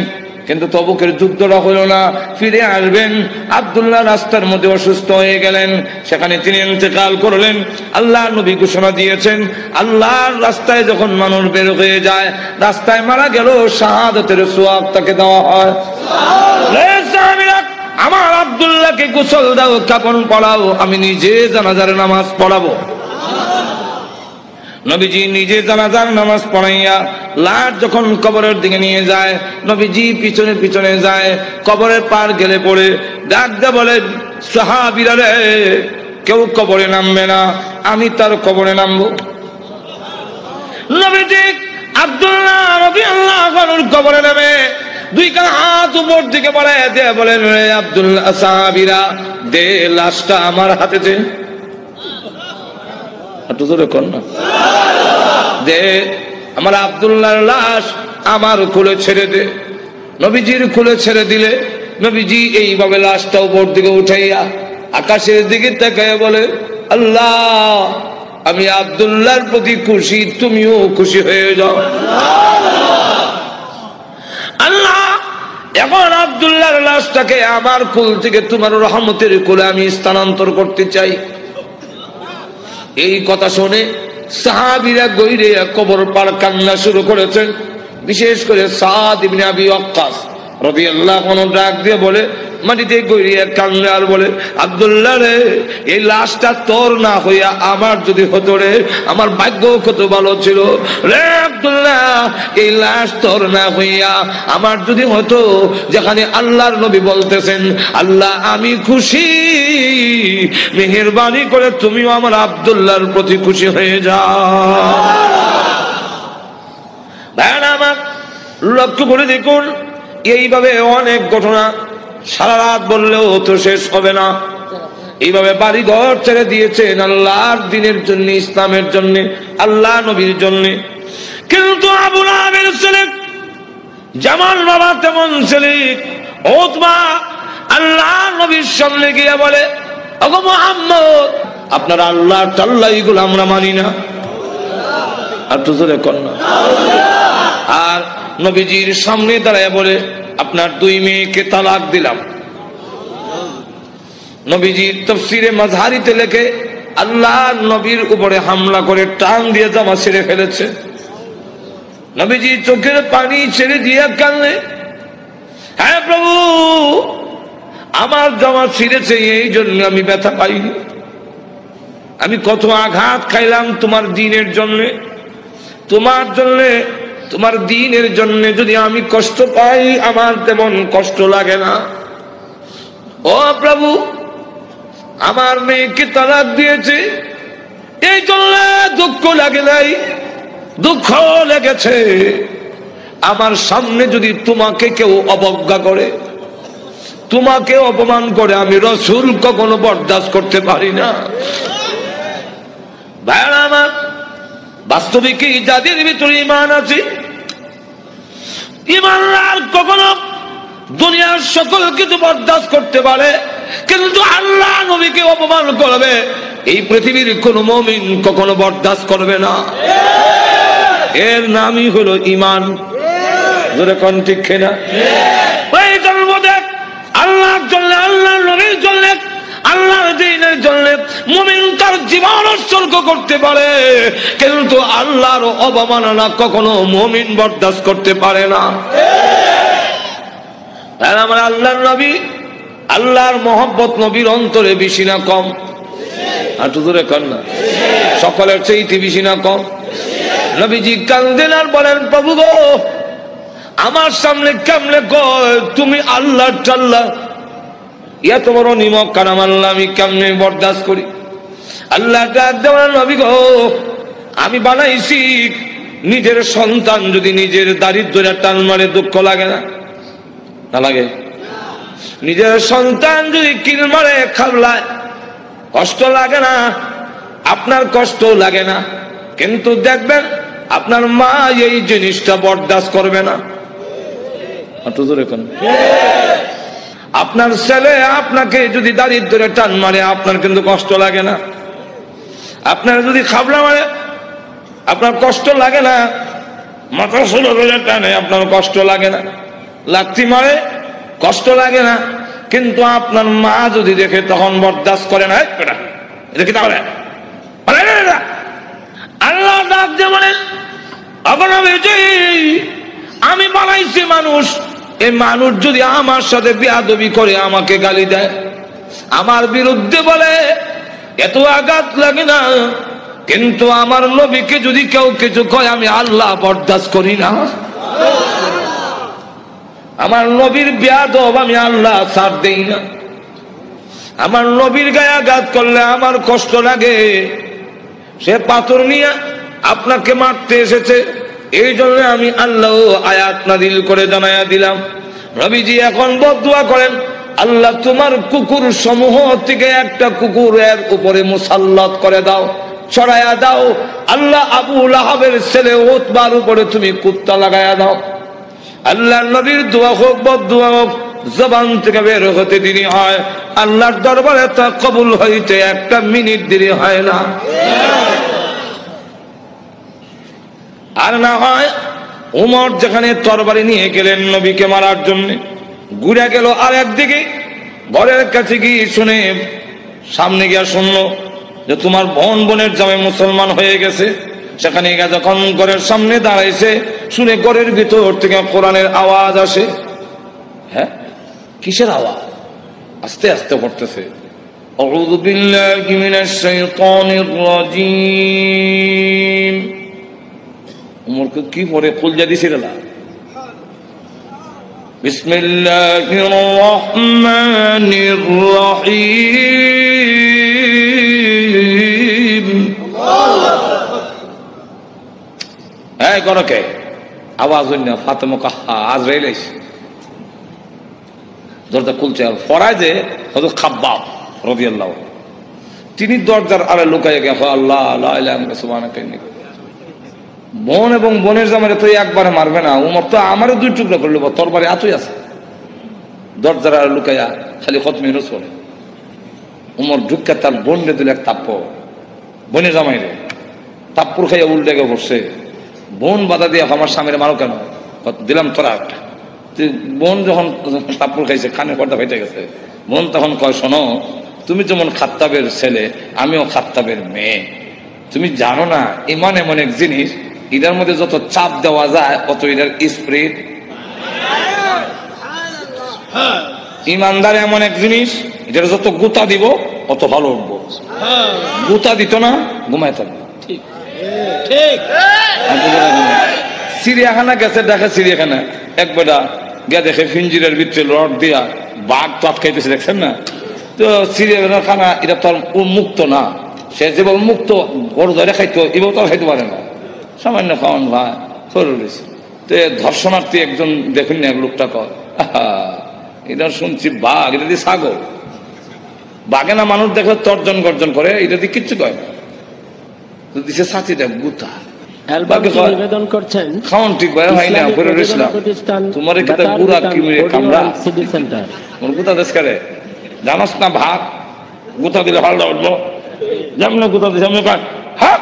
কিন্তু তবুকের যুদ্ধটা হলো না, ফিরে আসবেন। আব্দুল্লাহ রাস্তার মধ্যে অসুস্থ হয়ে গেলেন, সেখানে তিনি ইন্তেকাল করলেন। আল্লাহ নবী ঘোষণা দিয়েছেন, আল্লাহর রাস্তায় যখন মানুষ বের হয়ে যায়, রাস্তায় মারা গেল শাহাদাতের সওয়াব তাকে দেওয়া হয়। আমার আব্দুল্লাহকে গোসল দাও, কাফন পরাও, আমি নিজে জানাজার নামাজ পড়াবো। নবীজি নিজে জানাজার নামাজ পড়াইয়া লাশ যখন কবরের দিকে নিয়ে যায়, নবীজি পিছনে পিছনে যায়। কবরের পার গেলে পড়ে ডাক দিয়ে বলেন, সাহাবীরা রে, কেউ কবরে নামবে না, আমি তার কবরে নামবো। নবীজি আব্দুল্লাহ রাদিয়াল্লাহু আনহুর কবরে নামে 2 কান হাত উপর দিকে বাড়ায় দিয়ে বলেন, রে আব্দুল্লাহ, সাহাবীরা দে লাশটা আমার হাতে দে। দে আমার আব্দুল্লাহর লাশ আমার কোলে ছেড়ে দে। নবীজির কোলে ছেড়ে দিলে নবীজি এইভাবে লাশটা উপর দিকে উঠাইয়া আকাশের দিকে তাকায় বলে, আল্লাহ আমি আব্দুল্লাহর প্রতি খুশি, তুমিও খুশি হয়ে যাও। আল্লাহ এখন আব্দুল্লাহর লাশটাকে আমার কোল থেকে তোমার রহমতের কোলে আমি স্থানান্তর করতে চাই। এই কথা শুনে সাহাবীরা গইরে কবর পার কান্না শুরু করেছেন। বিশেষ করে সাদ ইবনে আবি ওয়াক্কাস রাদিয়াল্লাহু আনহু ডাক দিয়ে বলে, মাটিতে গইরে কান্না আর বলে, আব্দুল্লাহ রে, এই লাশটা তোর না হইয়া আমার যদি হতো রে, আমার ভাগ্য কত ভালো ছিল রে আব্দুল্লাহ। এই লাশ তোর না হইয়া আমার যদি হতো, যেখানে আল্লাহর নবী বলতেছেন, আল্লাহ আমি খুশি, মেহেরবানি করে তুমিও আমার আব্দুল্লাহর প্রতি খুশি হয়ে যাও। ভাইরা আমার, লক্ষ্য করে দেখুন, এইভাবে অনেক ঘটনা সারা রাত বললেও তো শেষ হবে না। এইভাবে বাড়ি ঘর ছেড়ে দিয়েছেন আল্লাহর দ্বীনের জন্য, ইসলামের জন্য, আল্লাহ নবীর জন্য। কিন্তু আবু লাহাবের ছেলে যেমন বাবা তেমন ছেলে উতবা আল্লাহ নবীর সামনে গিয়ে বলে, ওগো মুহাম্মদ, আপনার আল্লাহ টাল্লা এগুলো আমরা মানি না। আর তো জোরে কর না। আর নবীজির সামনে দাঁড়ায় বলে, আপনার 2 মেয়েকে তালাক দিলাম। নবীজির তাফসীরে মাযহারিতে লেখে, আল্লাহ নবীর উপরে হামলা করে টান দিয়ে জামা ছিঁড়ে ফেলেছে। নবীজি চোখের পানি ছেড়ে দিয়ে কাঁদলেন, হ্যাঁ প্রভু, আমার জামা ছিঁড়েছে, এই জন্য আমি ব্যথা পাইনি। আমি কত আঘাত খাইলাম তোমার দ্বীনের জন্য, তোমার জন্য, তোমার দ্বীনের জন্য যদি আমি কষ্ট পাই, আমার তেমন কষ্ট লাগে না। ও প্রভু, আমার মেয়েকে তালাক দিয়েছে, এই জন্য দুঃখ লাগে নাই, দুঃখ লেগেছে। আমার সামনে যদি তোমাকে কেউ অবজ্ঞা করে, তোমাকে অপমান করে, আমি রাসূল কখনো বরদাস্ত করতে পারি না। ভাইরা আমার, বাস্তবিক যাদের ভিতরে ঈমান আছে, ঈমানদার কখনো দুনিয়ার সকল কিছু বরদাস্ত করতে পারে, কিন্তু আল্লাহ নবীকে অপমান করবে, এই পৃথিবীর কোন মুমিন কখনো বরদাস্ত করবে না। এর নামই হলো ঈমান। জোরে কোন ঠিক কিনা? ওই জন্ম দেখ, আল্লাহর জন্য, আল্লাহর নবীর জন্য, আল্লাহর দ্বীনের জন্য মুমিন তার জীবন উৎসর্গ করতে পারে, কিন্তু আল্লাহর অবমাননা কখনো মুমিন বরদাস্ত করতে পারে না। আর আমার আল্লাহর নবী, আল্লাহর মহব্বত নবীর অন্তরে বেশি না কম? আর তো দূরে কর না, সকলের চেয়ে বেশি না কম? নবীজি কান্দেন আর বলেন, প্রভু গো, আমার সামনে কেমনে কয় তুমি আল্লাহ টাল্লাহ, এত বড় নিমক কারাম আল্লাহ আমি কেমনে বরদাস্ত করি? আল্লাহ ডাক দেওয়ার, নবী গো, আমি বানাইছি, নিজের সন্তান যদি নিজের দারিদ্র্য টান মারে দুঃখ লাগে না? না লাগে? নিজের সন্তান যদি কিল মারে খাবলায় কষ্ট লাগে না? আপনার কষ্ট লাগে না, কিন্তু দেখবেন আপনার মা এই জিনিসটা বরদাস্ত করবে না। আপনার ছেলে আপনাকে যদি দারিদ্র্যের টান মারে, আপনার কিন্তু কষ্ট লাগে না? আপনার যদি খাবলা মারে, আপনার কষ্ট লাগে না? মাথা ষোলো টানে, আপনার কষ্ট লাগে না? লাথি মারে, কষ্ট লাগে না? কিন্তু আপনার মা যদি দেখে, তখন বরদাস্ত করে না। দেখি তাহলে আল্লাহ ডাক দিয়ে বলেন, আমি বানাইছি মানুষ, এই মানুষ যদি আমার সাথে বেয়াদবি করে, আমাকে গালি দেয়, আমার বিরুদ্ধে বলে, এত আঘাত লাগে না, কিন্তু আমার নবীকে যদি কেউ কিছু কয়, আমি আল্লাহ বরদাস্ত করি না। আমার নবীর বেয়াদব আমি আল্লাহ ছাড় দেই না। আমার নবীর গায়ে আঘাত করলে আমার কষ্ট লাগে। সে পাথর নিয়ে আপনাকে মারতে এসেছে, এই জন্য আমি আল্লাহ আয়াত নাযিল করে জানায়া দিলাম। নবীজি এখন বদদুয়া করেন, আল্লাহ তোমার কুকুর সমূহ থেকে একটা কুকুরের উপরে মুসাল্লাত করে দাও, ছড়ায়া দাও। আল্লাহ আবু লাহাবের ছেলে উতবার উপরে তুমি কুত্তা লাগায়া দাও। আল্লাহ নবীর দোয়া হোক বদদুয়া হোক, জবান থেকে বের হতে দেরি হয়, আল্লাহর দরবারে তা কবুল হইতে একটা মিনিট দেরি হয় না। আর না হয় উমর যেখানে তরবারি নিয়ে গেলেন নবীকে মারার জন্য, ঘুরে গেল আর একদিকে, ঘরের কাছে গিয়ে শুনে, সামনে গিয়া শুনলো যে তোমার বোনের জামাই মুসলমান হয়ে গেছে। সেখানে গিয়ে যখন ঘরের সামনে দাঁড়াইছে, শুনে ঘরের ভিতর থেকে কোরআনের আওয়াজ আসে। হ্যাঁ, কিসের আওয়াজ? আস্তে আস্তে পড়তেছে, আউযু বিল্লাহি মিনাশ শাইতানির রাজীম। উমরকে কি পড়ে কলজা দিছিল না? বিসমিল্লাহির রহমানির রহিম। এই করকে আওয়াজ হইনা, ফাতেমা কাহা আজরাইল আইছে, দরজা খুলছে। আর পড়ায় যে হযরত খাব্বাব রাদিয়াল্লাহু, তিনি দরজার আড়ে লুকাইয়া গিয়া, আল্লাহ লা ইলাহা ইল্লা সুবহানাকা ইন্নী। বোন এবং বোনের জামাইরে তো একবারে মারবে না। উমর তো আমারও দুই টুকরা করলো, তরবারি আতুই আছে, দরজার আড়ে লুকাইয়া খালি খতমে রস করে। উমর ঢুকা তার বোনরে দিল এক তাপ্পর, বোনের জামাইরে তাপ্পুর খাইয়া উল্টে গিয়ে বসছে। বোন বাধা দিয়ে, আমার স্বামীরে মারো কেন? দিলাম তোরা একটা। বোন যখন তাপ্পুর খাইছে, খানে পর্দা ফেটে গেছে, বোন তখন কয়, শোনো, তুমি যেমন খাত্তাবের ছেলে, আমিও খাত্তাবের মেয়ে, তুমি জানো না ইমান এমন এক জিনিস, এটার মধ্যে যত চাপ দেওয়া যায় অত এটার স্পিড। ইমানদার এমন এক জিনিস, এটার যত গুতা দিব অত ভালো উঠবো। গুতা দিত না ঘুমায় থাকবো। চিড়িয়াখানা গেছে, দেখে চিড়িয়াখানা এক বেটা গিয়া দেখে ফিঞ্জিরের ভিতরে রড দিয়া বাঘ তো আটকাইতেছে, দেখছেন না? তো চিড়িয়াখানার খানা এটা তো উন্মুক্ত না, সে যেভাবে মুক্ত গরু ধরে খাইতো এভাবে তো খাইতে পারে না, সামান্য খাওয়ান ভাই সরু রয়েছে। তো ধর্ষণার্থী একজন দেখুন না লোকটা কয়, এটা শুনছি বাঘ, এটা দিয়ে ছাগল। বাঘে না মানুষ দেখলে তর্জন গর্জন করে, এটা দিয়ে কিচ্ছু কয় না, দিছে ছাতিটা গুতা। নিবেদন করছেন খাওয়ান ঠিক ভাই হয় না করে রইছিলাম তোমার এখানে বুড়া কিমিরে কামড়া সিটি সেন্টার মোর গুতা দেশ করে জানাস না ভাত গুতা দিলে হালদা উঠবো, যেমন গুতা দিছে আমি হাত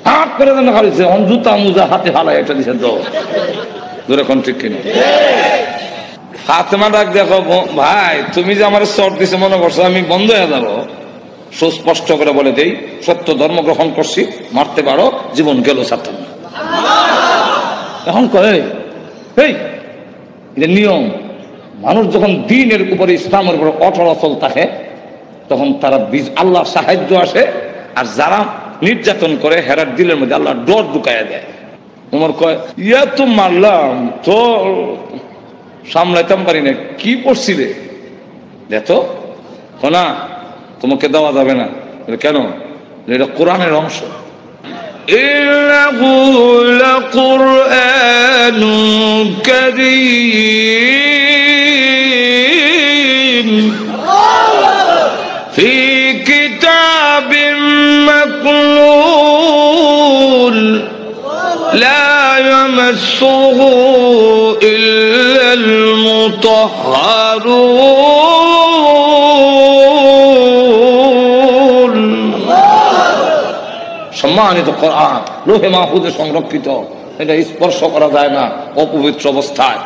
হাত করে দেন খালিছে জুতা মুজা হাতে হালাই একটা দিছে তো দূরে কোন ঠিক কিনা ফাতেমা ডাক দেখো ভাই তুমি যে আমার চট দিছে মনে করছো আমি বন্ধ হয়ে যাবো? সুস্পষ্ট করে বলে দেই, সত্য ধর্ম গ্রহণ করছি, মারতে পারো, জীবন গেল ছাড়তাম না। এখন কয় এই এটা নিয়ম, মানুষ যখন দ্বীনের উপরে ইসলামের উপরে অটল অচল থাকে তখন তারা আল্লাহর সাহায্য আসে, আর যারা নির্যাতন করে হেরার দিলের মধ্যে আল্লাহ ডর ঢুকাইয়া দেয়। তোমার কয় ইয়া তো মারলাম তো সামলাইতাম পারি না, কি পড়ছিলে দেখো না, তোমাকে দেওয়া যাবে না। কেন? এটা কোরআনের অংশ। ইন্নাহু লাকুরআনুন কারীম ফি কিতাবিম মাকনুন লা ইয়ামাসসুহু ইল্লাল মুতাহহারুন। সম্মানিত কোরআন লোহে মাহফুজে সংরক্ষিত, এটা স্পর্শ করা যায় না অপবিত্র অবস্থায়।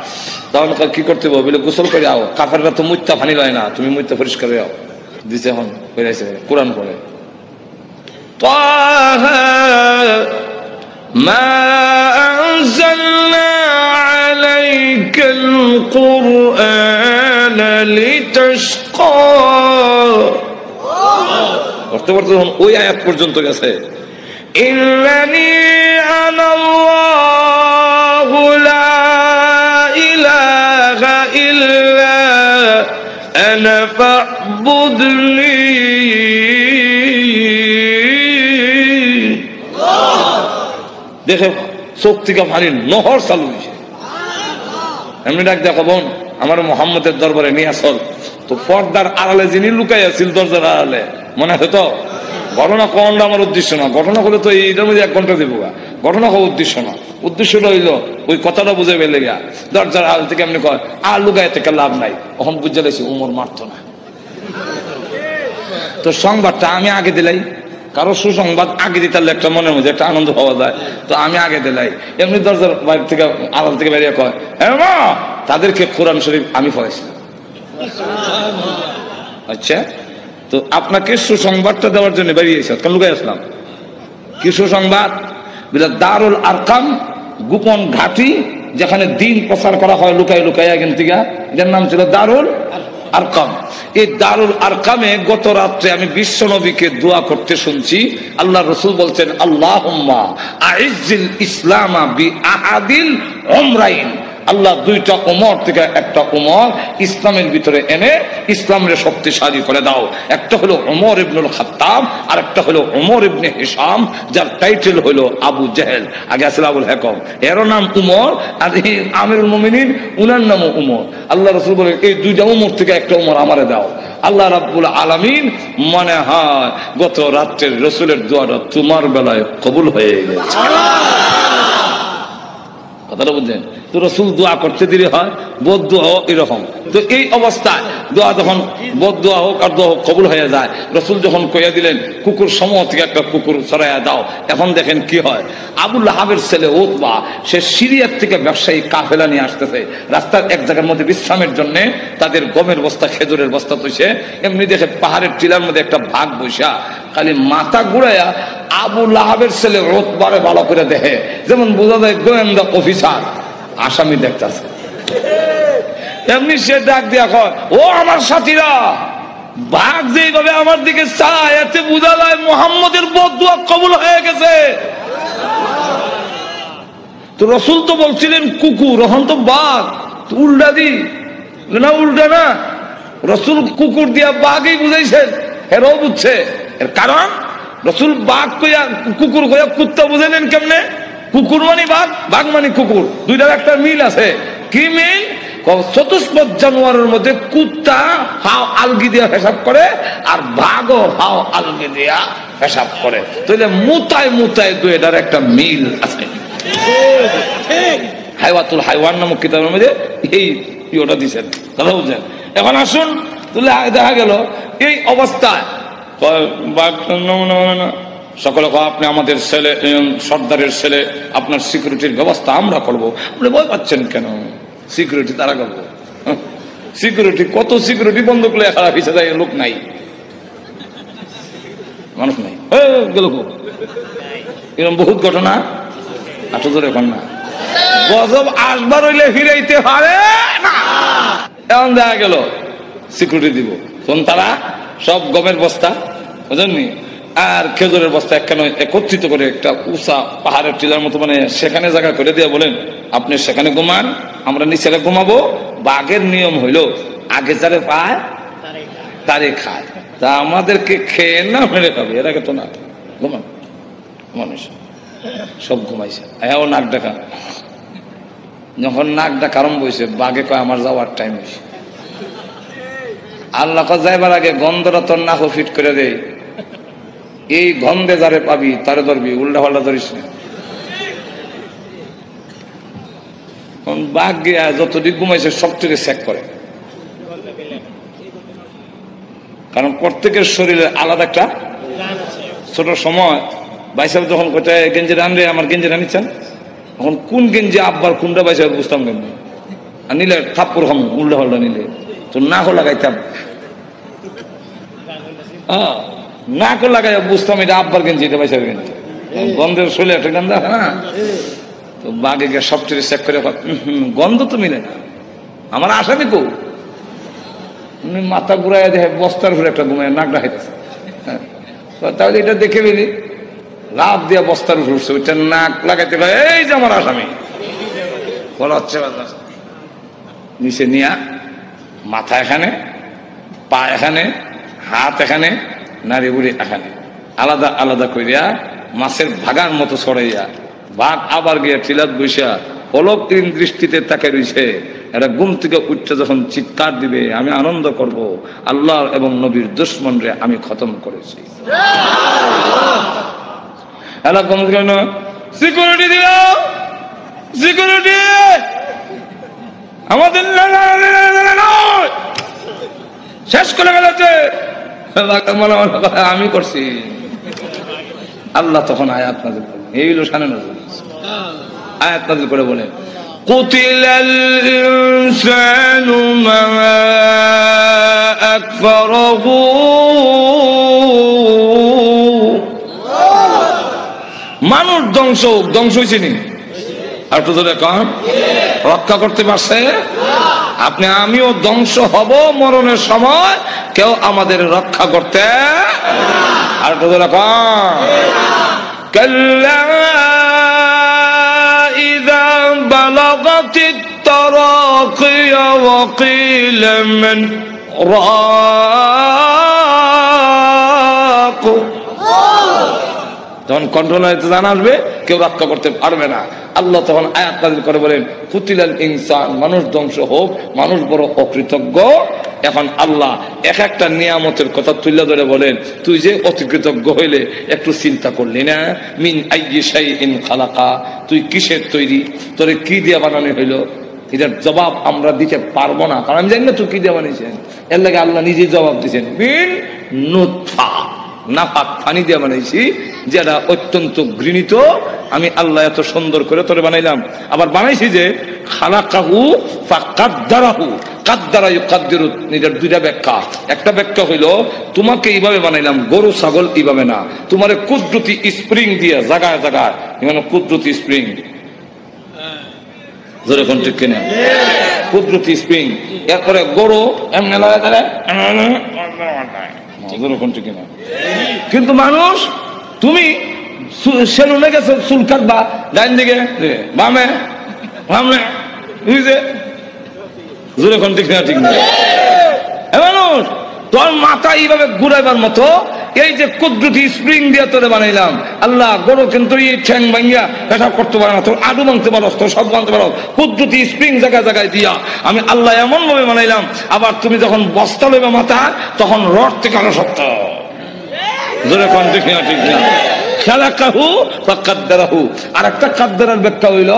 তখন কি করতে হবে বলে গোসল করে আও, কাফেররা তো মুত্তা পানি লয় না, তুমি মুত্তা পরিষ্কার হয়ে আও দিছে। এখন বেরাইছে কোরআন পড়ে তাহা মা আনজালনা আলাইকাল কুরআনা লিতাশকা। করতে করতে ওই আয়াত পর্যন্ত গেছে, ইন্নানি আনাল্লাহু লা ইলাহা ইল্লা আনা ফা'বুদনি। দেখে চোখ থেকে পানি নহর চালু হয়েছে। এমনি ডাক দেখো বোন, আমার মোহাম্মদের দরবারে নিয়ে আসল। তো পর্দার আড়ালে যিনি লুকাই আছিল দরজার আড়ালে, মনে আছে তো? ঘটনা কোনটা আমার উদ্দেশ্য না, ঘটনা হলে তো এইটার মধ্যে 1 ঘন্টা দেবো, ঘটনা হওয়া উদ্দেশ্য না। উদ্দেশ্যটা হইলো ওই কথাটা বুঝে পেলে গা দরজার আড়াল থেকে এমনি কয় আর লুকাই থেকে লাভ নাই। এখন বুঝে লেছি উমর মারতো না। তো সংবাদটা আমি আগে দিলাই, কারো সুসংবাদ আগে দিতে একটা মনের মধ্যে একটা আনন্দ পাওয়া যায়, তো আমি আগে দিলাই। এমনি দরজার বাইরে থেকে আড়াল থেকে বেরিয়ে কয় হ্যাঁ মা, তাদেরকে কোরআন শরীফ আমি পড়াইছিলাম। আচ্ছা, তো আপনাকে সুসংবাদটা দেওয়ার জন্য বেরিয়েছে, কেন লুকাই আসলাম? কি সুসংবাদ? দারুল আরকাম গোপন ঘাঁটি, যেখানে দিন প্রচার করা হয় লুকাই লুকাই এখান থেকে, এটার নাম ছিল দারুল আরকাম। এই দারুল আরকামে গত রাত্রে আমি বিশ্ব নবীকে দোয়া করতে শুনছি। আল্লাহ রসুল বলছেন আল্লাহুম্মা আইজ্জিল ইসলামা বি আহাদিল উমরাইন। আল্লাহ 2টা উমর থেকে একটা উমর ইসলামের ভিতরে এনে ইসলামের শক্তিশালী করে দাও। একটা হলো উমর ইবনুল খাত্তাব, আর একটা হলো উমর ইবনে হিশাম, যার টাইটেল হলো আবু জেহেল। আগে আসলে আবুল হেকম, এরও নাম উমর, আর এই আমিরুল মুমিনিন উনার নামও উমর। আল্লাহ রাসূল বলেন এই 2টা উমর থেকে একটা উমর আমারে দাও। আল্লাহ রাব্বুল আলামিন মনে হয় গত রাত্রের রাসূলের দোয়াটা তোমার বেলায় কবুল হয়ে গেছে। কথাটা বুঝলেন? তো রসুল দোয়া করতে দেরি হয়, বদদোয়া হোক এরকম। তো এই অবস্থায় দোয়া যখন বদদোয়া হোক আর দোয়া হোক কবুল হয়ে যায়, রসুল যখন কইয়া দিলেন কুকুর সমূহ থেকে একটা কুকুর ছড়াইয়া দাও, এখন দেখেন কি হয়। আবু লাহাবের ছেলে উতবা, সে সিরিয়ার থেকে ব্যবসায়ী কাফেলা নিয়ে আসতেছে। রাস্তার এক জায়গার মধ্যে বিশ্রামের জন্য তাদের গমের বস্তা, খেজুরের বস্তা তৈছে। এমনি দেখে পাহাড়ের টিলার মধ্যে একটা ভাগ বৈশা খালি মাথা ঘুরাইয়া আবু লাহাবের ছেলে উতবারে ভালো করে দেখে, যেমন বোঝা যায় গোয়েন্দা অফিসার আসামি দেখতেছে, এমনি সে ডাক দিয়া কয়, ও আমার সাথীরা, বাঘ যেভাবে আমার দিকে চায় এতে বোঝা যায় মুহাম্মদের বদদুয়া কবুল হয়ে গেছে। তো রসুল তো বলছিলেন কুকুর, এখন তো বাঘ, উল্টা দি না, উল্টা না, রসুল কুকুর দিয়া বাঘই বুঝাইছেন, এরাও বুঝছে। এর কারণ রসুল বাঘ কইয়া কুকুর কইয়া কুত্তা বুঝাইলেন কেমনে? কুকুর মানে বাঘ, বাঘ মানে কুকুর, দুইটার একটা মিল আছে। কি মিল? চতুষ্পদ জানোয়ারের মধ্যে কুত্তা হাও আলগি দিয়া পেশাব করে, আর বাঘও হাও আলগি দিয়া পেশাব করে। তাহলে মুতায় মুতায় দুইটার একটা মিল আছে। হাইওয়াতুল হাইওয়ান নামক কিতাবের মধ্যে এই ইয়েটা দিচ্ছেন, কথা বুঝছেন? এখন আসুন, তাহলে দেখা গেল এই অবস্থায় সকলে আপনি আমাদের ছেলে, সর্দারের ছেলে, আপনার সিকিউরিটির ব্যবস্থা আমরা করবো। আপনি ভয় পাচ্ছেন কেন? সিকিউরিটি তারা করবো। সিকিউরিটি কত সিকিউরিটি বন্ধ করলে খারাপ হিসেবে যায়, লোক নাই, মানুষ নাই, গেল এরকম বহুত ঘটনা। আটো ধরে এখন না, গজব আসবার হইলে ফিরাইতে পারে না। এখন দেখা গেল সিকিউরিটি দিব, তখন তারা সব গমের বস্তা, বুঝলেননি, আর খেজুরের বস্তা একখানে একত্রিত করে একটা উঁচা পাহাড়ের টিলার মতো, মানে সেখানে জায়গা করে দিয়ে বলেন, আপনি সেখানে ঘুমান, আমরা নিচে ঘুমাবো। বাঘের নিয়ম হইল আগে যারে পায় তারে খায়, তা আমাদেরকে খেয়ে না মেরে খাবে, এর আগে তো না। ঘুমান, মানুষ সব ঘুমাইছে, হ্যাঁ, ও নাক ডাকা। যখন নাক ডাকা আরম্ভ হয়েছে, বাঘে কয় আমার যাওয়ার টাইম হয়েছে। আল্লাহ যাইবার আগে গন্ধটা তোর নাক ফিট করে দেয়, এই গন্ধে যারে পাবি তারে ধরবি, উল্টা পাল্টা ধরিস না। বাঘ গিয়া যতদিক ঘুমাইছে সব থেকে চেক করে, কারণ প্রত্যেকের শরীরে আলাদা একটা ছোট সময়। বাইসাব যখন কোথায় গেঞ্জি রানলে, আমার গেঞ্জি রানিচ্ছেন, এখন কোন গেঞ্জি আব্বার কোনটা বাইসাব বুঝতাম কেন, আর নিলে থাপ্পর খাম, উল্টা পাল্টা নিলে তো না হো লাগাইতাম, না করে লাগাই বুঝতাম এটা আব্বার গেঞ্জি, এটা বাইসাব গেঞ্জি, গন্ধের শরীরে একটা গন্ধ আছে না। তো বাঘে গিয়ে সবচেয়ে চেক করে, গন্ধ তো মিলে না, আমার আসামি কো, মাথা ঘুরাই দেখে বস্তার ঘুরে একটা ঘুমায় নাক ডাকাইতেছে। তাহলে এটা দেখে ফেলি, লাভ দিয়া বস্তার ঘুরছে, ওইটা নাক লাগাইতে পারে, এই যে আমার আসামি বলা হচ্ছে। নিচে নিয়া মাথা এখানে, পা এখানে, হাত এখানে, নারী বুড়ি এখানে, আলাদা আলাদা করিয়া মাছের ভাগার মতো ছড়াইয়া বাঘ আবার গিয়া টিলাত বৈশা অলকীন দৃষ্টিতে তাকে রয়েছে। এরা ঘুম থেকে উঠতে যখন চিৎকার দিবে, আমি আনন্দ করব, আল্লাহ এবং নবীর দুশমনরে আমি খতম করেছি। সিকিউরিটি দিল, সিকিউরিটি আমাদের শেষ করে ফেলেছে, আমি করছি। আল্লাহ তখন আয়াত নাযিল করলেন, এই হলো শানে নজর, আয়াত নাযিল করে বলেন, কুতিলাল ইনসানু মা আকফারহু, মানুষ ধ্বংস হয়েছে নি, আর তো রক্ষা করতে পারছে? আপনি আমিও ধ্বংস হব মরণের সময়, কেউ আমাদের রক্ষা করতে, আর তো কাল্লা ইযা বালাগাতিত তারাকিয়া ওয়া কিলা মান রাক, যখন কন্ট্রোল হইতে জানা আসবে, কেউ রক্ষা করতে পারবে না। আল্লাহ তখন আয়াত নাযিল করে বলেন, কুতিলাল ইনসান, মানুষ ধ্বংস হোক, মানুষ বড় অকৃতজ্ঞ। এখন আল্লাহ এক একটা নিয়ামতের কথা তুলে ধরে বলেন, তুই যে অতিকৃতজ্ঞ হইলে একটু চিন্তা করলি না? মিন আইয়ি শাইইন খালাকা, তুই কিসের তৈরি, তোরে কি দিয়ে বানানো হইলো? এটার জবাব আমরা দিতে পারবো না, কারণ আমি জানি না তুই কি দিয়ে বানিয়েছেন। এর লাগে আল্লাহ নিজেই জবাব দিয়েছেন, মিন নুতফা, নাপাক পানি দিয়ে বানাইছি, যেটা অত্যন্ত ঘৃণিত। আমি আল্লাহ এত সুন্দর করে তোরে বানাইলাম, আবার বানাইছি যে খালাকাহু ফাকাদ্দারাহু, কাদ্দারা ইউকাদ্দিরু, এটার দুইটা ব্যাখ্যা। একটা ব্যাখ্যা হইলো তোমাকে এইভাবে বানাইলাম, গরু ছাগল এইভাবে না, তোমার কুদরতি স্প্রিং দিয়ে জায়গায় জায়গায়, মানে কুদরতি স্প্রিং, যেরকম ঠিক কিনা কুদরতি স্প্রিং। এরপরে গরু এমনি যেরকম ঠিক কিনা। কিন্তু মানুষ, তুমি সেলুনে গেছে চুল কাটবা, ডাইন দিকে বামে বামে যেরকম ঠিক না ঠিক না। মানুষ তোর মাথা এইভাবে ঘুরাইবার মতো এই যে কুদরতি স্প্রিং দিয়ে তোরে বানাইলাম আল্লাহ। গরু কিন্তু এই ঠ্যাং ভাঙ্গিয়া পেশাব করতে পারে না, তোর আডু ভাঙতে পারো, তোর সব ভাঙতে পারো, কুদরতি স্প্রিং জায়গায় জায়গায় দিয়া আমি আল্লাহ এমন ভাবে বানাইলাম। আবার তুমি যখন বস্তা লইবে মাথা, তখন রড থেকে আরো শক্ত, যেরকম ঠিক না ঠিক না। খালাকাহু ফাকাদ্দারাহু। আর একটা কাদ্দারার ব্যাখ্যা হইল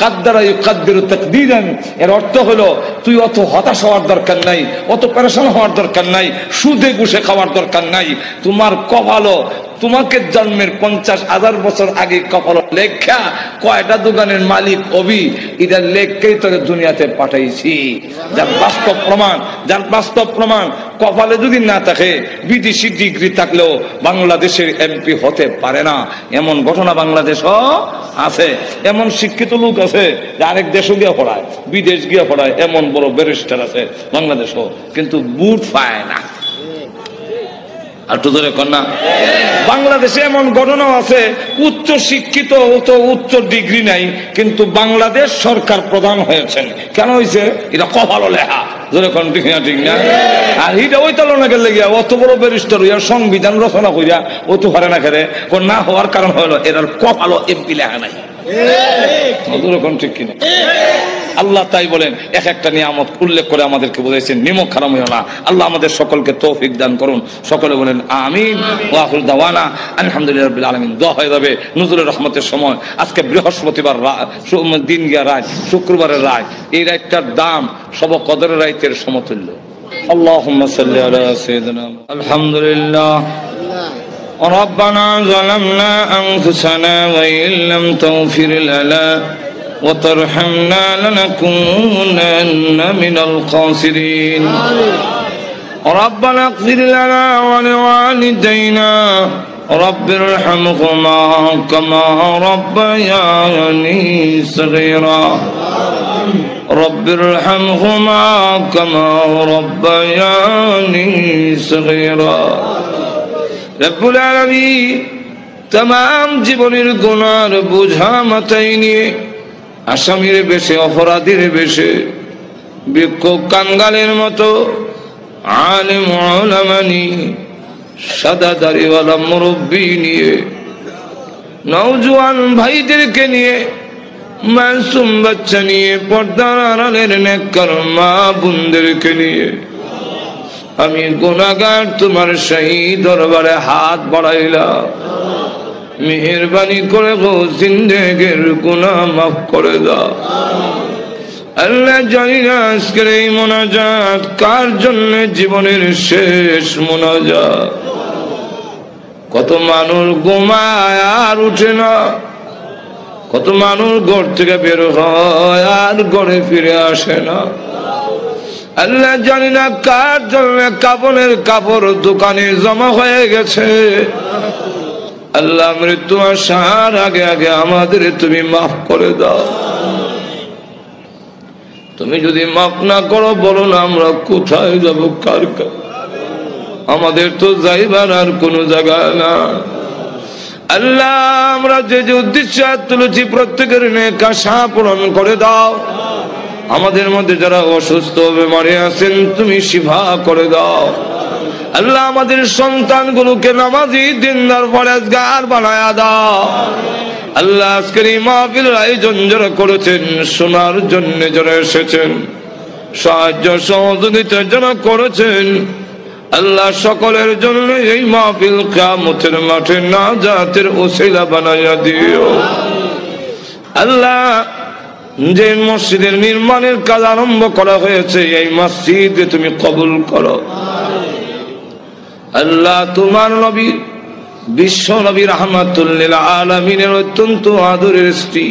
কাদ্দারা ইউকাদ্দিরু তাকদীরান। এর অর্থ হলো তুই অত হতাশ হওয়ার দরকার নাই, অত পেরেশান হওয়ার দরকার নাই, সুদে ঘুষে খাওয়ার দরকার নাই। তোমার কপালও তোমাকে জন্মের 50,000 বছর আগে কপাল লেখা কয়টা দোকানের মালিক অবি, এটা লেখকেই তোকে দুনিয়াতে পাঠাইছি। যার বাস্তব প্রমাণ, যার বাস্তব প্রমাণ কপালে যদি না থাকে, বিদেশি ডিগ্রি থাকলেও বাংলাদেশের এমপি হতে পারে না, এমন ঘটনা বাংলাদেশও আছে। এমন শিক্ষিত লোক আছে যে আরেক দেশও গিয়ে পড়ায়, বিদেশ গিয়ে পড়ায়, এমন বড় ব্যারিস্টার আছে বাংলাদেশও, কিন্তু বুট পায় না। আর তো ধরে কন্যা বাংলাদেশে এমন ঘটনাও আছে, উচ্চ শিক্ষিত তো উচ্চ ডিগ্রি নাই, কিন্তু বাংলাদেশ সরকার প্রধান হয়েছেন। কেন হয়েছে? এটা কপালও লেখা, ধরে কোন ঠিক না ঠিক না। আর এটা ওই তালনাকে লেগিয়া অত বড় ব্যারিস্টার হইয়া সংবিধান রচনা করিয়া ও তো পারে না, খেলে না হওয়ার কারণ হলো এর কপালও এমপি লেখা নাই, ঠিক কিনা। আল্লাহ তাই বলেন, এক একটা নিয়ামত উল্লেখ করে আমাদেরকে বুঝাইছেন, নিমক হারাম হইও না। আল্লাহ আমাদের সকলকে তৌফিক দান করুন। সকলে বলেন আমিন ওয়া আখিরু দাওয়ানা আলহামদুলিল্লাহি রাব্বিল আলামিন। দোয়া হয়ে যাবে নুজুলের রহমতের সময়। আজকে বৃহস্পতিবার দিন গিয়া রাত, শুক্রবারের রাত, এই রাতটার দাম সব কদরের রাতের সমতুল্য। আল্লাহুম্মা সাল্লি আলা সাইয়্যিদিনা আলহামদুলিল্লাহ। ربنا ظلمنا أنفسنا وإن لم تغفر لنا وترحمنا لنكونن من الخاسرين. ربنا اغفر لنا ولوالدينا رب ارحمهما كما ربياني صغيرا. رب ارحمهما كما ربياني صغيرا. রব্বুল আলামিন तमाम জীবনের গুনার বোঝা মাথায় নিয়ে আসামির বেশে, অপরাধীর বেশে, বিক্ষোভ কাঙ্গালের মতো আলেম উলামা নিয়ে, সাদা দাড়িওয়ালা মুরব্বী নিয়ে, নওজোয়ান ভাইদেরকে নিয়ে, মাসুম বাচ্চা নিয়ে, পর্দার আড়ালের নেককার মা বোনদেরকে নিয়ে আমি গুনাহগার তোমার শাহী দরবারে হাত বাড়াইলাম। মেহেরবানি করে গো জিন্দেগির গুনাহ মাফ করে দাও। আল্লাহ জানি না আজকের এই মোনাজাত কার জন্য জীবনের শেষ মোনাজাত। কত মানুষ ঘুমায় আর উঠে না, কত মানুষ ঘর থেকে বের হয় আর ঘরে ফিরে আসে না। আল্লাহ জানি না কার জন্য কাপড়ের কাপড় দোকানে জমা হয়ে গেছে। আল্লাহ মৃত্যু আসার আগে আগে আমাদের তুমি মাফ করে দাও। তুমি যদি মাফ না করো, বলো না আমরা কোথায় যাব, কার কাছে? আমাদের তো যাইবার আর কোনো জায়গা না। আল্লাহ আমরা যে যে উদ্দেশ্যে তুলেছি প্রত্যেকের নেক আশা পূরণ করে দাও। আমাদের মধ্যে যারা অসুস্থ বেমারি আছেন তুমি শিফা করে দাও। আল্লাহ আমাদের সন্তানগুলোকে নামাজি দিনদার পরেজগার বানায়া দাও। আল্লাহ আজকের এই মাহফিলের আয়োজন যারা করেছেন, শোনার জন্য যারা এসেছেন, সাহায্য সহযোগিতা যারা করেছেন, আল্লাহ সকলের জন্য এই মাহফিল কিয়ামতের মাঠে নাজাতের ওসিলা বানায়া দিও। আল্লাহ যে মসজিদের নির্মাণের কাজ আরম্ভ করা হয়েছে, এই মসজিদে তুমি কবুল করো। আল্লাহ তোমার নবী, বিশ্ব নবী রাহমাতুল লিল আলামিনের অত্যন্ত আদরের স্ত্রী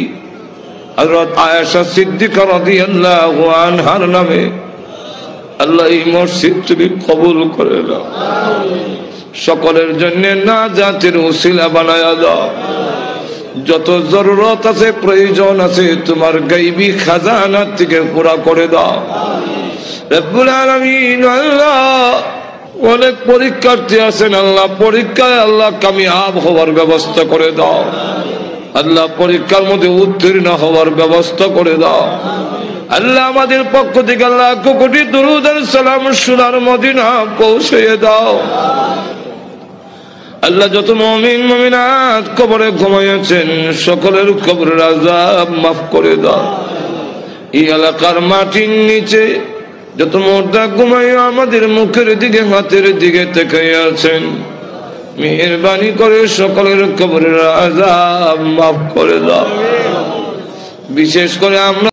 হযরত আয়েশা সিদ্দিকা রাদিয়াল্লাহু আনহার নামে আল্লাহ এই মসজিদ তুমি কবুল করে দাও, সকলের জন্য নাজাতের উসিলা বানায়া দাও। যত জরুরত আছে, প্রয়োজন আছে, তোমার গায়বী খাজানা থেকে পুরা করে দাও রব্বুল আলামিন। আল্লাহ অনেক পরীক্ষার্থী আছেন, আল্লাহ পরীক্ষায় আল্লাহ কামিয়াব হওয়ার ব্যবস্থা করে দাও। আল্লাহ পরীক্ষার মধ্যে উত্তীর্ণ হওয়ার ব্যবস্থা করে দাও। আল্লাহ আমাদের পক্ষ থেকে আল্লাহ কোটি দুরূদ আর সালাম সোনার মদিনা পৌঁছে দাও। আল্লাহ যত মুমিন মুমিনাত কবরে ঘুমাইয়াছেন, সকলের কবরের আযাব মাফ করে দাও। এই এলাকার মাটির নিচে যত মুর্দা ঘুমাইয়া আমাদের মুখের দিকে হাতের দিকে তাকিয়ে আছেন, মেহেরবানি করে সকলের কবরের আযাব মাফ করে দাও। বিশেষ করে আমরা